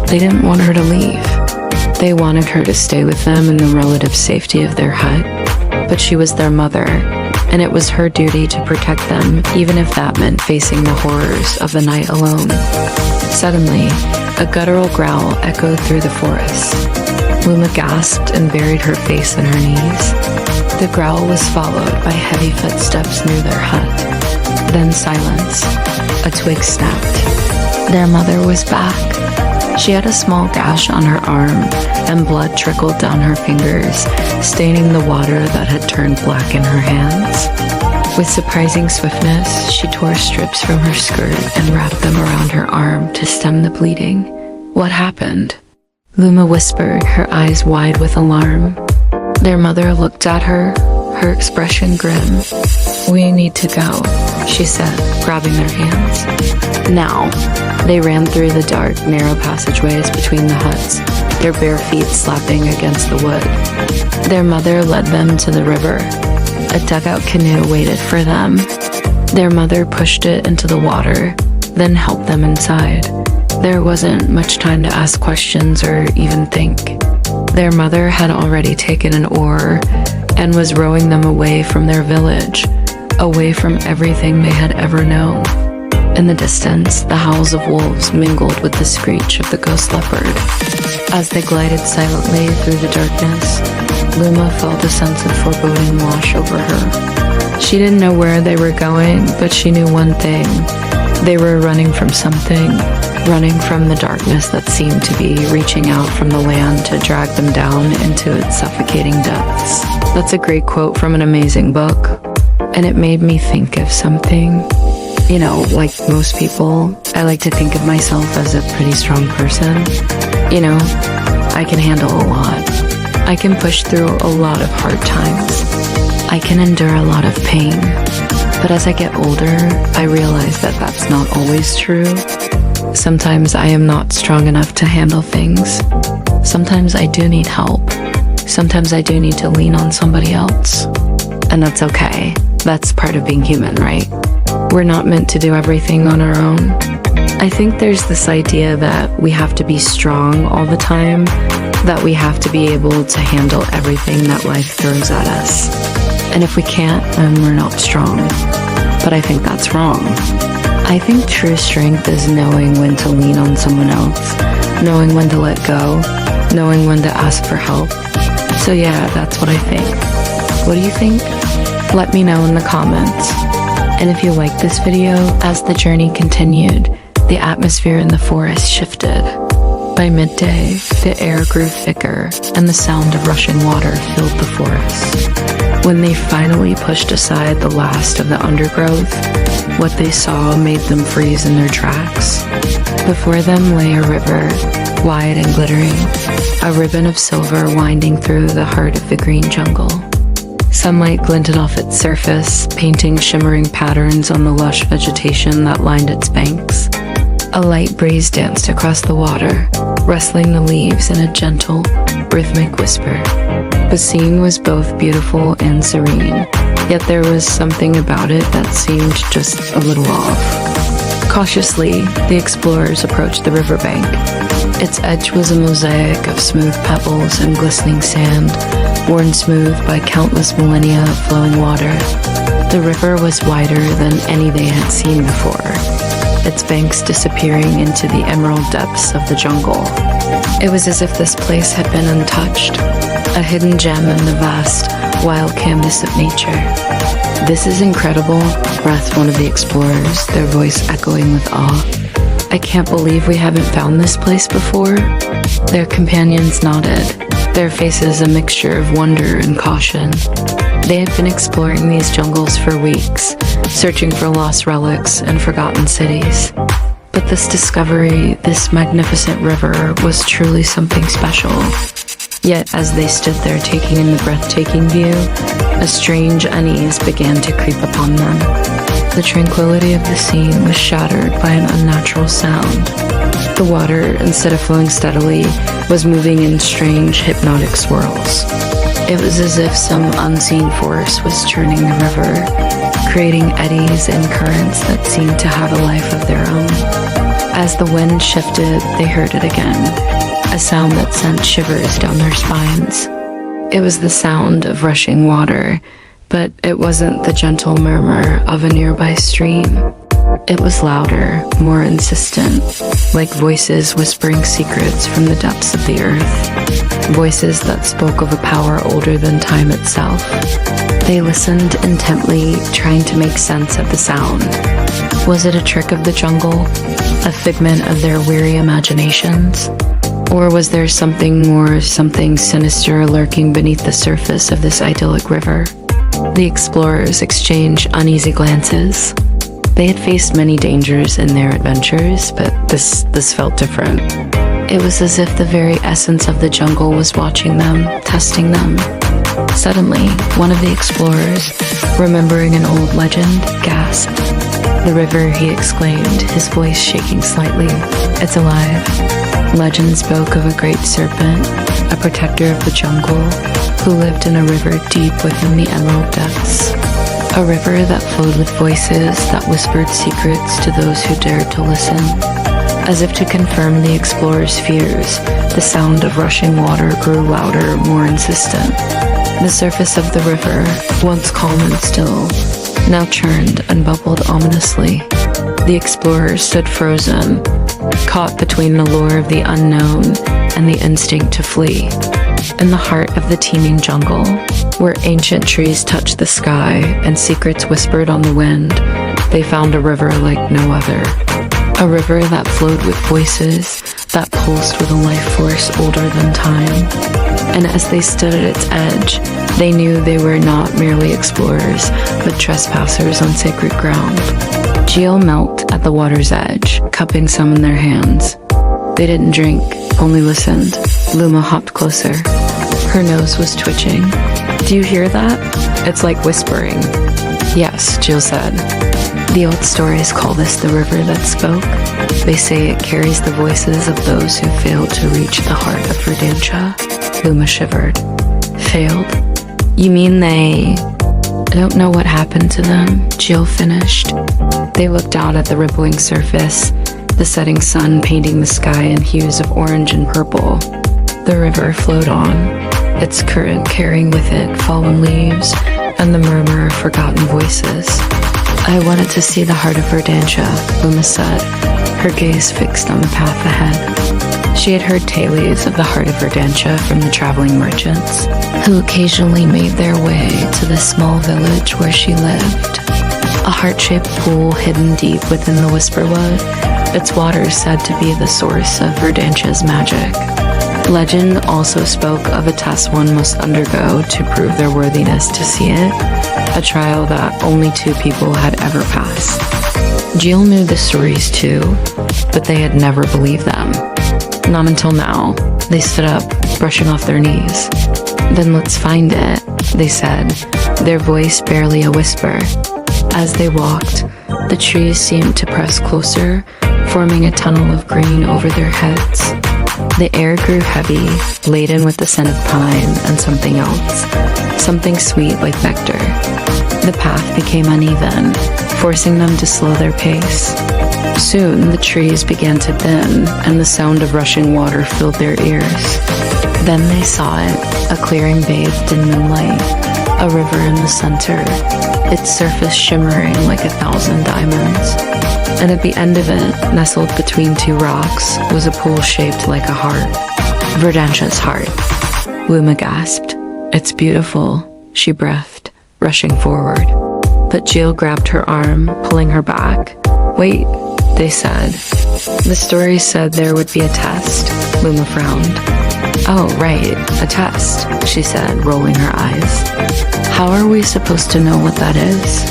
They didn't want her to leave. They wanted her to stay with them in the relative safety of their hut, but she was their mother, and it was her duty to protect them, even if that meant facing the horrors of the night alone. Suddenly, a guttural growl echoed through the forest. Luma gasped and buried her face in her knees. The growl was followed by heavy footsteps near their hut. Then silence. A twig snapped. Their mother was back. She had a small gash on her arm, and blood trickled down her fingers, staining the water that had turned black in her hands. With surprising swiftness, she tore strips from her skirt and wrapped them around her arm to stem the bleeding. "What happened?" Luma whispered, her eyes wide with alarm. Their mother looked at her, her expression grim. "We need to go," she said, grabbing their hands. "Now." They ran through the dark, narrow passageways between the huts, their bare feet slapping against the wood. Their mother led them to the river. A dugout canoe waited for them. Their mother pushed it into the water, then helped them inside. There wasn't much time to ask questions or even think. Their mother had already taken an oar and was rowing them away from their village, away from everything they had ever known. In the distance, the howls of wolves mingled with the screech of the ghost leopard. As they glided silently through the darkness, Luma felt a sense of foreboding wash over her. She didn't know where they were going, but she knew one thing. They were running from something, running from the darkness that seemed to be reaching out from the land to drag them down into its suffocating depths. That's a great quote from an amazing book, and it made me think of something. You know, like most people, I like to think of myself as a pretty strong person. You know, I can handle a lot. I can push through a lot of hard times. I can endure a lot of pain. But as I get older, I realize that that's not always true. Sometimes I am not strong enough to handle things. Sometimes I do need help. Sometimes I do need to lean on somebody else. And that's okay. That's part of being human, right? We're not meant to do everything on our own. I think there's this idea that we have to be strong all the time, that we have to be able to handle everything that life throws at us. And if we can't, then we're not strong. But I think that's wrong. I think true strength is knowing when to lean on someone else, knowing when to let go, knowing when to ask for help. So yeah, that's what I think. What do you think? Let me know in the comments. And if you liked this video, as the journey continued, the atmosphere in the forest shifted. By midday, the air grew thicker, and the sound of rushing water filled the forest. When they finally pushed aside the last of the undergrowth, what they saw made them freeze in their tracks. Before them lay a river, wide and glittering, a ribbon of silver winding through the heart of the green jungle. Sunlight glinted off its surface, painting shimmering patterns on the lush vegetation that lined its banks. A light breeze danced across the water, rustling the leaves in a gentle, rhythmic whisper. The scene was both beautiful and serene, yet there was something about it that seemed just a little off. Cautiously, the explorers approached the riverbank. Its edge was a mosaic of smooth pebbles and glistening sand, worn smooth by countless millennia of flowing water. The river was wider than any they had seen before, its banks disappearing into the emerald depths of the jungle. It was as if this place had been untouched, a hidden gem in the vast, wild canvas of nature. "This is incredible," breathed one of the explorers, their voice echoing with awe. "I can't believe we haven't found this place before." Their companions nodded, their faces a mixture of wonder and caution. They had been exploring these jungles for weeks, searching for lost relics and forgotten cities. But this discovery, this magnificent river, was truly something special. Yet as they stood there taking in the breathtaking view, a strange unease began to creep upon them. The tranquility of the scene was shattered by an unnatural sound. The water, instead of flowing steadily, was moving in strange, hypnotic swirls. It was as if some unseen force was churning the river, creating eddies and currents that seemed to have a life of their own. As the wind shifted, they heard it again, a sound that sent shivers down their spines. It was the sound of rushing water, but it wasn't the gentle murmur of a nearby stream. It was louder, more insistent, like voices whispering secrets from the depths of the earth. Voices that spoke of a power older than time itself. They listened intently, trying to make sense of the sound. Was it a trick of the jungle? A figment of their weary imaginations? Or was there something more, something sinister lurking beneath the surface of this idyllic river? The explorers exchanged uneasy glances. They had faced many dangers in their adventures, but this felt different. It was as if the very essence of the jungle was watching them, testing them. Suddenly, one of the explorers, remembering an old legend, gasped. "The river," he exclaimed, his voice shaking slightly. "It's alive." Legend spoke of a great serpent, a protector of the jungle, who lived in a river deep within the emerald depths. A river that flowed with voices that whispered secrets to those who dared to listen. As if to confirm the explorers' fears, the sound of rushing water grew louder, more insistent. The surface of the river, once calm and still, now churned and bubbled ominously. The explorers stood frozen, caught between the lure of the unknown and the instinct to flee. In the heart of the teeming jungle, where ancient trees touched the sky and secrets whispered on the wind, they found a river like no other. A river that flowed with voices, that pulsed with a life force older than time. And as they stood at its edge, they knew they were not merely explorers, but trespassers on sacred ground. Geal knelt at the water's edge, cupping some in their hands. They didn't drink, only listened. Luma hopped closer. Her nose was twitching. "Do you hear that? It's like whispering." "Yes," Geal said. "The old stories call this the river that spoke. They say it carries the voices of those who failed to reach the heart of Verdantia." Luma shivered. "Failed? You mean they—" "I don't know what happened to them," Geal finished. They looked out at the rippling surface, the setting sun painting the sky in hues of orange and purple. The river flowed on, its current carrying with it fallen leaves and the murmur of forgotten voices. "I wanted to see the heart of Verdantia," Luma said, her gaze fixed on the path ahead. She had heard tales of the heart of Verdantia from the traveling merchants, who occasionally made their way to the small village where she lived. A heart-shaped pool hidden deep within the Whisperwood, its waters said to be the source of Verdantia's magic. Legend also spoke of a test one must undergo to prove their worthiness to see it, a trial that only 2 people had ever passed. Geal knew the stories too, but they had never believed them. Not until now. They stood up, brushing off their knees. "Then let's find it," they said, their voice barely a whisper. As they walked, the trees seemed to press closer, forming a tunnel of green over their heads. The air grew heavy, laden with the scent of pine and something else, something sweet like nectar. The path became uneven, forcing them to slow their pace. Soon, the trees began to thin, and the sound of rushing water filled their ears. Then they saw it, a clearing bathed in moonlight, a river in the center, its surface shimmering like 1,000 diamonds. And at the end of it, nestled between 2 rocks, was a pool shaped like a heart. Verdantia's heart. Luma gasped. "It's beautiful," she breathed, rushing forward. But Geal grabbed her arm, pulling her back. "Wait," they said. "The story said there would be a test." Luma frowned. "Oh, right, a test," she said, rolling her eyes. "How are we supposed to know what that is?"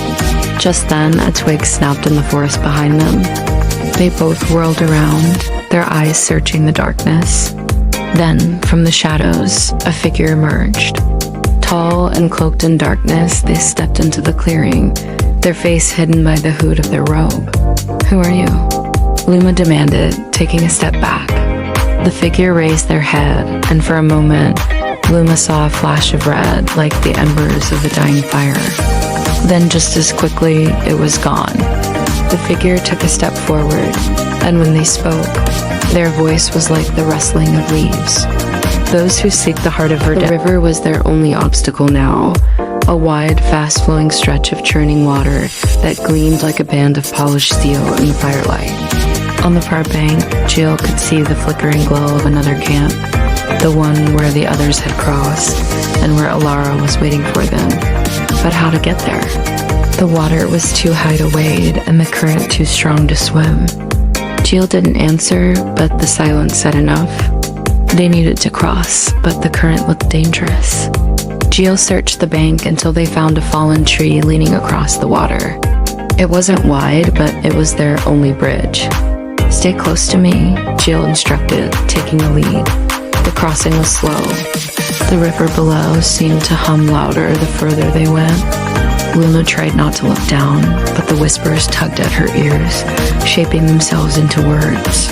Just then, a twig snapped in the forest behind them. They both whirled around, their eyes searching the darkness. Then, from the shadows, a figure emerged. Tall and cloaked in darkness, they stepped into the clearing, their face hidden by the hood of their robe. "Who are you?" Luma demanded, taking a step back. The figure raised their head, and for a moment, Luma saw a flash of red like the embers of a dying fire. Then just as quickly, it was gone. The figure took a step forward, and when they spoke, their voice was like the rustling of leaves. Those who seek the heart of Verdantia. The river was their only obstacle now, a wide, fast-flowing stretch of churning water that gleamed like a band of polished steel in the firelight. On the far bank, Geal could see the flickering glow of another camp, the one where the others had crossed, and where Alara was waiting for them. But how to get there? The water was too high to wade, and the current too strong to swim. Geal didn't answer, but the silence said enough. They needed to cross, but the current looked dangerous. Geal searched the bank until they found a fallen tree leaning across the water. It wasn't wide, but it was their only bridge. "Stay close to me," Geal instructed, taking the lead. The crossing was slow. The river below seemed to hum louder the further they went. Luma tried not to look down, but the whispers tugged at her ears, shaping themselves into words.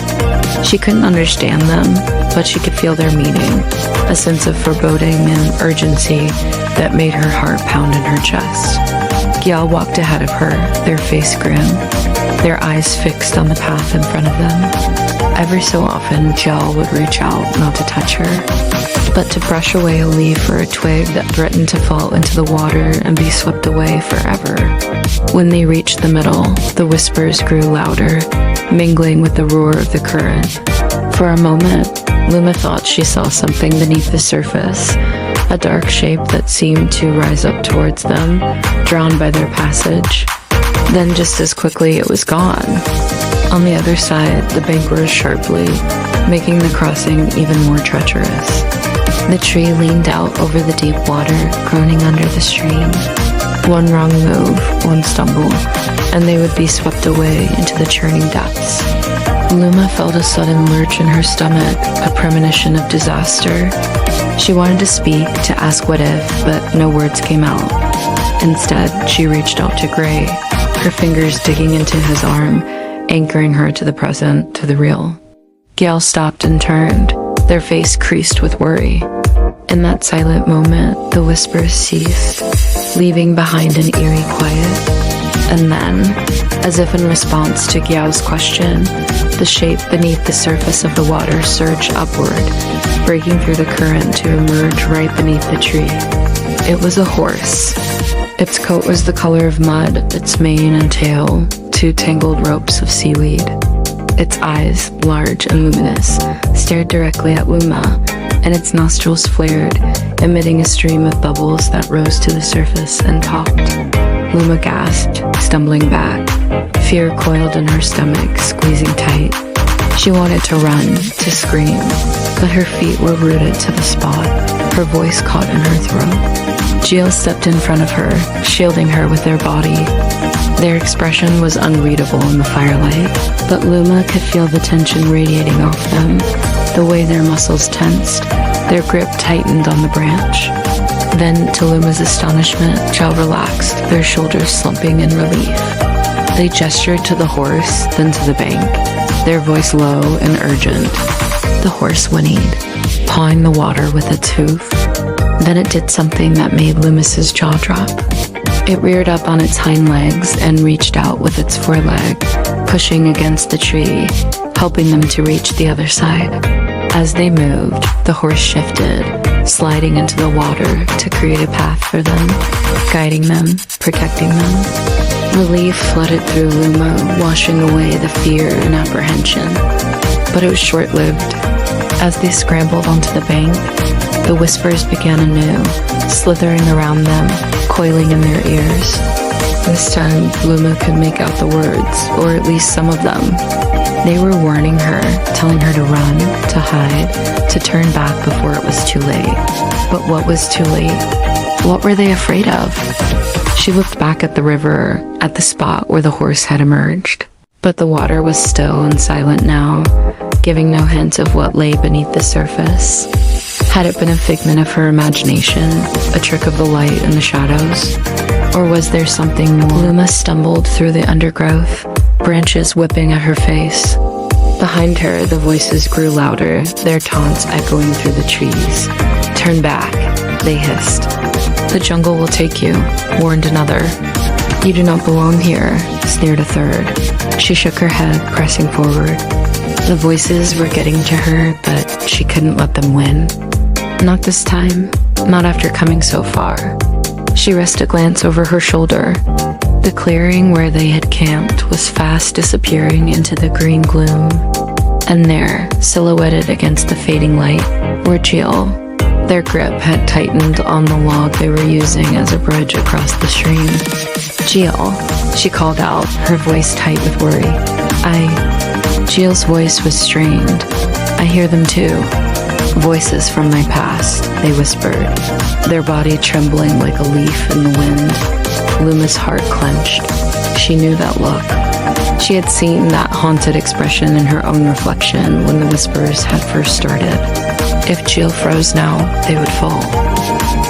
She couldn't understand them, but she could feel their meaning, a sense of foreboding and urgency that made her heart pound in her chest. geal walked ahead of her, their face grim, their eyes fixed on the path in front of them. Every so often, geal would reach out, not to touch her, but to brush away a leaf or a twig that threatened to fall into the water and be swept away forever. When they reached the middle, the whispers grew louder, mingling with the roar of the current. For a moment, Luma thought she saw something beneath the surface, a dark shape that seemed to rise up towards them, drawn by their passage. Then just as quickly it was gone. On the other side, the bank rose sharply, making the crossing even more treacherous. The tree leaned out over the deep water, groaning under the stream. One wrong move, one stumble, and they would be swept away into the churning depths. Luma felt a sudden lurch in her stomach, a premonition of disaster. She wanted to speak, to ask what if, but no words came out. Instead, she reached out to Gray, her fingers digging into his arm, anchoring her to the present, to the real. geal stopped and turned, their face creased with worry. In that silent moment, the whispers ceased, leaving behind an eerie quiet. And then, as if in response to geal's question, the shape beneath the surface of the water surged upward, breaking through the current to emerge right beneath the tree. It was a horse. Its coat was the color of mud, its mane and tail, two tangled ropes of seaweed. Its eyes, large and luminous, stared directly at Luma, and its nostrils flared, emitting a stream of bubbles that rose to the surface and popped. Luma gasped, stumbling back. Fear coiled in her stomach, squeezing tight. She wanted to run, to scream, but her feet were rooted to the spot, her voice caught in her throat. geal stepped in front of her, shielding her with their body. Their expression was unreadable in the firelight, but Luma could feel the tension radiating off them, the way their muscles tensed, their grip tightened on the branch. Then, to Luma's astonishment, geal relaxed, their shoulders slumping in relief. They gestured to the horse, then to the bank, their voice low and urgent. The horse whinnied, pawing the water with its hoof. Then it did something that made Loomis's jaw drop. It reared up on its hind legs and reached out with its foreleg, pushing against the tree, helping them to reach the other side. As they moved, the horse shifted, sliding into the water to create a path for them, guiding them, protecting them. Relief flooded through Luma, washing away the fear and apprehension. But it was short-lived. As they scrambled onto the bank, the whispers began anew, slithering around them, coiling in their ears. This time, Luma could make out the words, or at least some of them. They were warning her, telling her to run, to hide, to turn back before it was too late. But what was too late? What were they afraid of? She looked back at the river, at the spot where the horse had emerged. But the water was still and silent now, giving no hint of what lay beneath the surface. Had it been a figment of her imagination, a trick of the light and the shadows? Or was there something more? Luma stumbled through the undergrowth, branches whipping at her face. Behind her, the voices grew louder, their taunts echoing through the trees. "Turn back," they hissed. "The jungle will take you," warned another. "You do not belong here," sneered a third. She shook her head, pressing forward. The voices were getting to her, but she couldn't let them win. Not this time, not after coming so far. She risked a glance over her shoulder. The clearing where they had camped was fast disappearing into the green gloom. And there, silhouetted against the fading light, were geal. Their grip had tightened on the log they were using as a bridge across the stream. "Geal," she called out, her voice tight with worry. Geal's voice was strained. "I hear them too. Voices from my past," they whispered, their body trembling like a leaf in the wind. Luma's heart clenched. She knew that look. She had seen that haunted expression in her own reflection when the whispers had first started. If geal froze now, they would fall.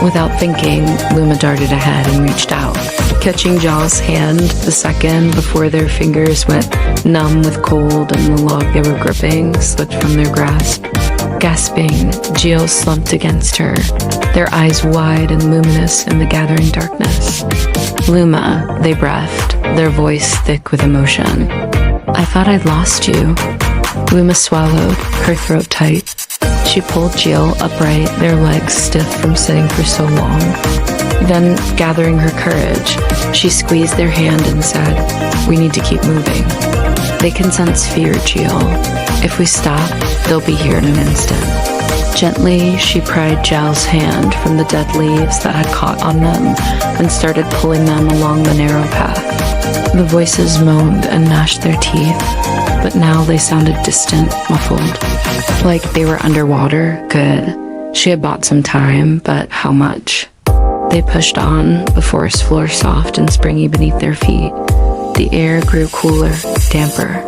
Without thinking, Luma darted ahead and reached out, catching geal's hand the second before their fingers went numb with cold and the log they were gripping slipped from their grasp. Gasping, geal slumped against her, their eyes wide and luminous in the gathering darkness. "Luma," they breathed, their voice thick with emotion. "I thought I'd lost you." Luma swallowed, her throat tight. She pulled geal upright, their legs stiff from sitting for so long. Then, gathering her courage, she squeezed their hand and said, "We need to keep moving." "They can sense fear, geal. If we stop, they'll be here in an instant." Gently, she pried Geal's hand from the dead leaves that had caught on them and started pulling them along the narrow path. The voices moaned and gnashed their teeth, but now they sounded distant, muffled. Like they were underwater. Good. She had bought some time, but how much? They pushed on, the forest floor soft and springy beneath their feet. The air grew cooler, damper.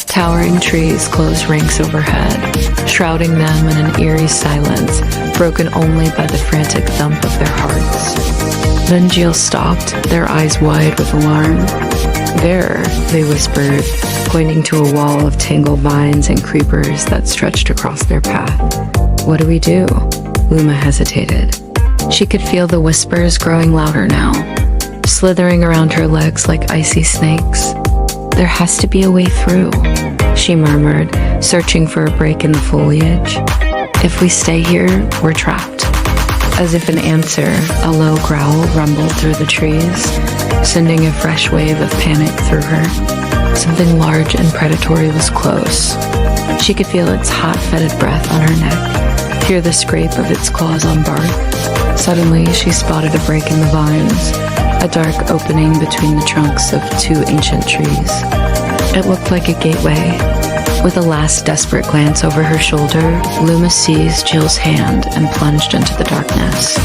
Towering trees closed ranks overhead, shrouding them in an eerie silence, broken only by the frantic thump of their hearts. Then geal stopped, their eyes wide with alarm. "There," they whispered, pointing to a wall of tangled vines and creepers that stretched across their path. "What do we do?" Luma hesitated. She could feel the whispers growing louder now, slithering around her legs like icy snakes. "There has to be a way through," she murmured, searching for a break in the foliage. "If we stay here, we're trapped." As if in answer, a low growl rumbled through the trees, sending a fresh wave of panic through her. Something large and predatory was close. She could feel its hot, fetid breath on her neck, hear the scrape of its claws on bark. Suddenly, she spotted a break in the vines, a dark opening between the trunks of two ancient trees. It looked like a gateway. With a last desperate glance over her shoulder, Luma seized Geal's hand and plunged into the darkness.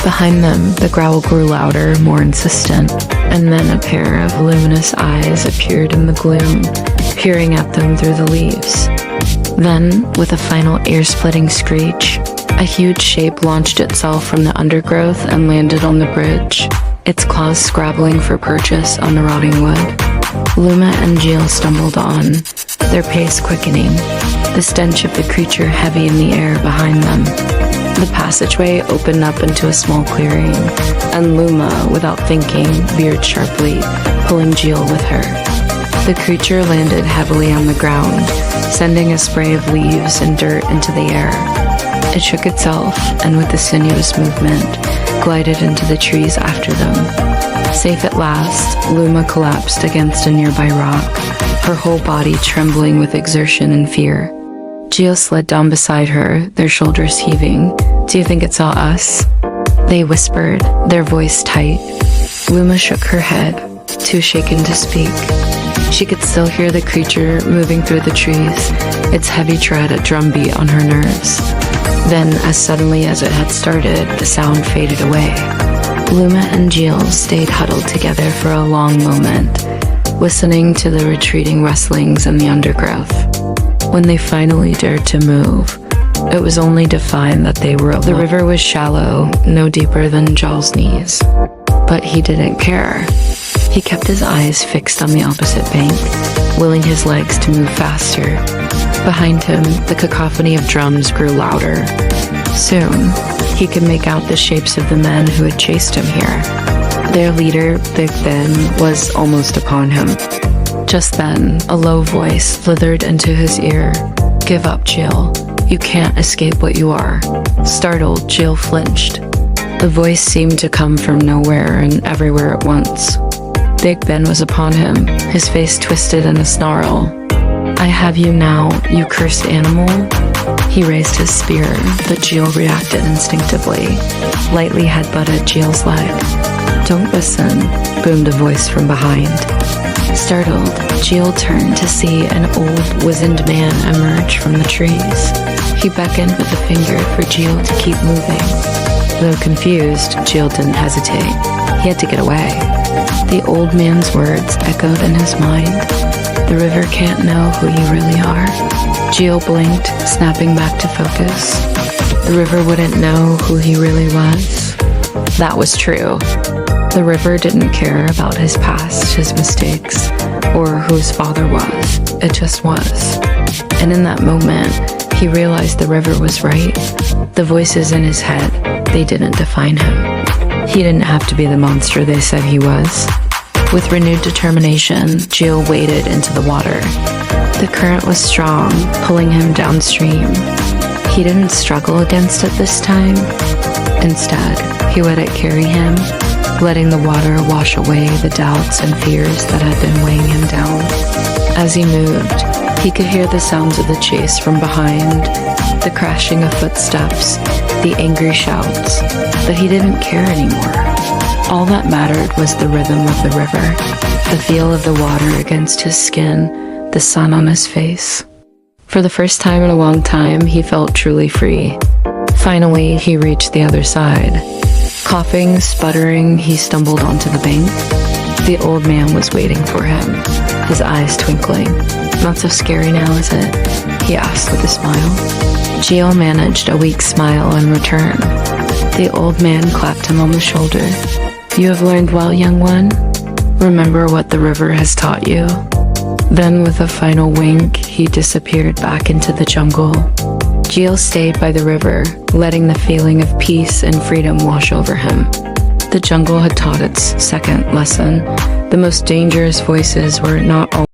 Behind them, the growl grew louder, more insistent, and then a pair of luminous eyes appeared in the gloom, peering at them through the leaves. Then, with a final ear-splitting screech, a huge shape launched itself from the undergrowth and landed on the bridge, its claws scrabbling for purchase on the rotting wood. Luma and Geal stumbled on, their pace quickening, the stench of the creature heavy in the air behind them. The passageway opened up into a small clearing, and Luma, without thinking, veered sharply, pulling Geal with her. The creature landed heavily on the ground, sending a spray of leaves and dirt into the air. It shook itself, and with a sinuous movement, glided into the trees after them. Safe at last, Luma collapsed against a nearby rock, her whole body trembling with exertion and fear. Geal slid down beside her, their shoulders heaving. "Do you think it saw us?" They whispered, their voice tight. Luma shook her head, too shaken to speak. She could still hear the creature moving through the trees, its heavy tread a drumbeat on her nerves. Then, as suddenly as it had started, the sound faded away. Luma and Geal stayed huddled together for a long moment, listening to the retreating rustlings in the undergrowth. When they finally dared to move, it was only to find that they were alone. The river was shallow, no deeper than Geal's knees. But he didn't care. He kept his eyes fixed on the opposite bank, willing his legs to move faster. Behind him, the cacophony of drums grew louder. Soon, he could make out the shapes of the men who had chased him here. Their leader, Big Ben, was almost upon him. Just then, a low voice slithered into his ear. "Give up, Geal. You can't escape what you are." Startled, Geal flinched. The voice seemed to come from nowhere and everywhere at once. Big Ben was upon him, his face twisted in a snarl. "I have you now, you cursed animal." He raised his spear, but Geal reacted instinctively, lightly headbutted Geal's leg. "Don't listen," boomed a voice from behind. Startled, Geal turned to see an old, wizened man emerge from the trees. He beckoned with a finger for Geal to keep moving. Though confused, Geal didn't hesitate. He had to get away. The old man's words echoed in his mind. "The river can't know who you really are." Geal blinked, snapping back to focus. The river wouldn't know who he really was. That was true. The river didn't care about his past, his mistakes, or who his father was. It just was. And in that moment, He realized the river was right. The voices in his head, they didn't define him. He didn't have to be the monster they said he was. With renewed determination, geal waded into the water. The current was strong, pulling him downstream. He didn't struggle against it this time. Instead, he let it carry him, letting the water wash away the doubts and fears that had been weighing him down. As he moved, he could hear the sounds of the chase from behind, the crashing of footsteps, the angry shouts, but he didn't care anymore. All that mattered was the rhythm of the river, the feel of the water against his skin, the sun on his face. For the first time in a long time, he felt truly free. Finally, he reached the other side. Coughing, sputtering, he stumbled onto the bank. The old man was waiting for him, his eyes twinkling. "Not so scary now, is it?" he asked with a smile. Geal managed a weak smile in return. The old man clapped him on the shoulder. "You have learned well, young one. Remember what the river has taught you." Then with a final wink, he disappeared back into the jungle. Geal stayed by the river, letting the feeling of peace and freedom wash over him. The jungle had taught its second lesson. The most dangerous voices were not always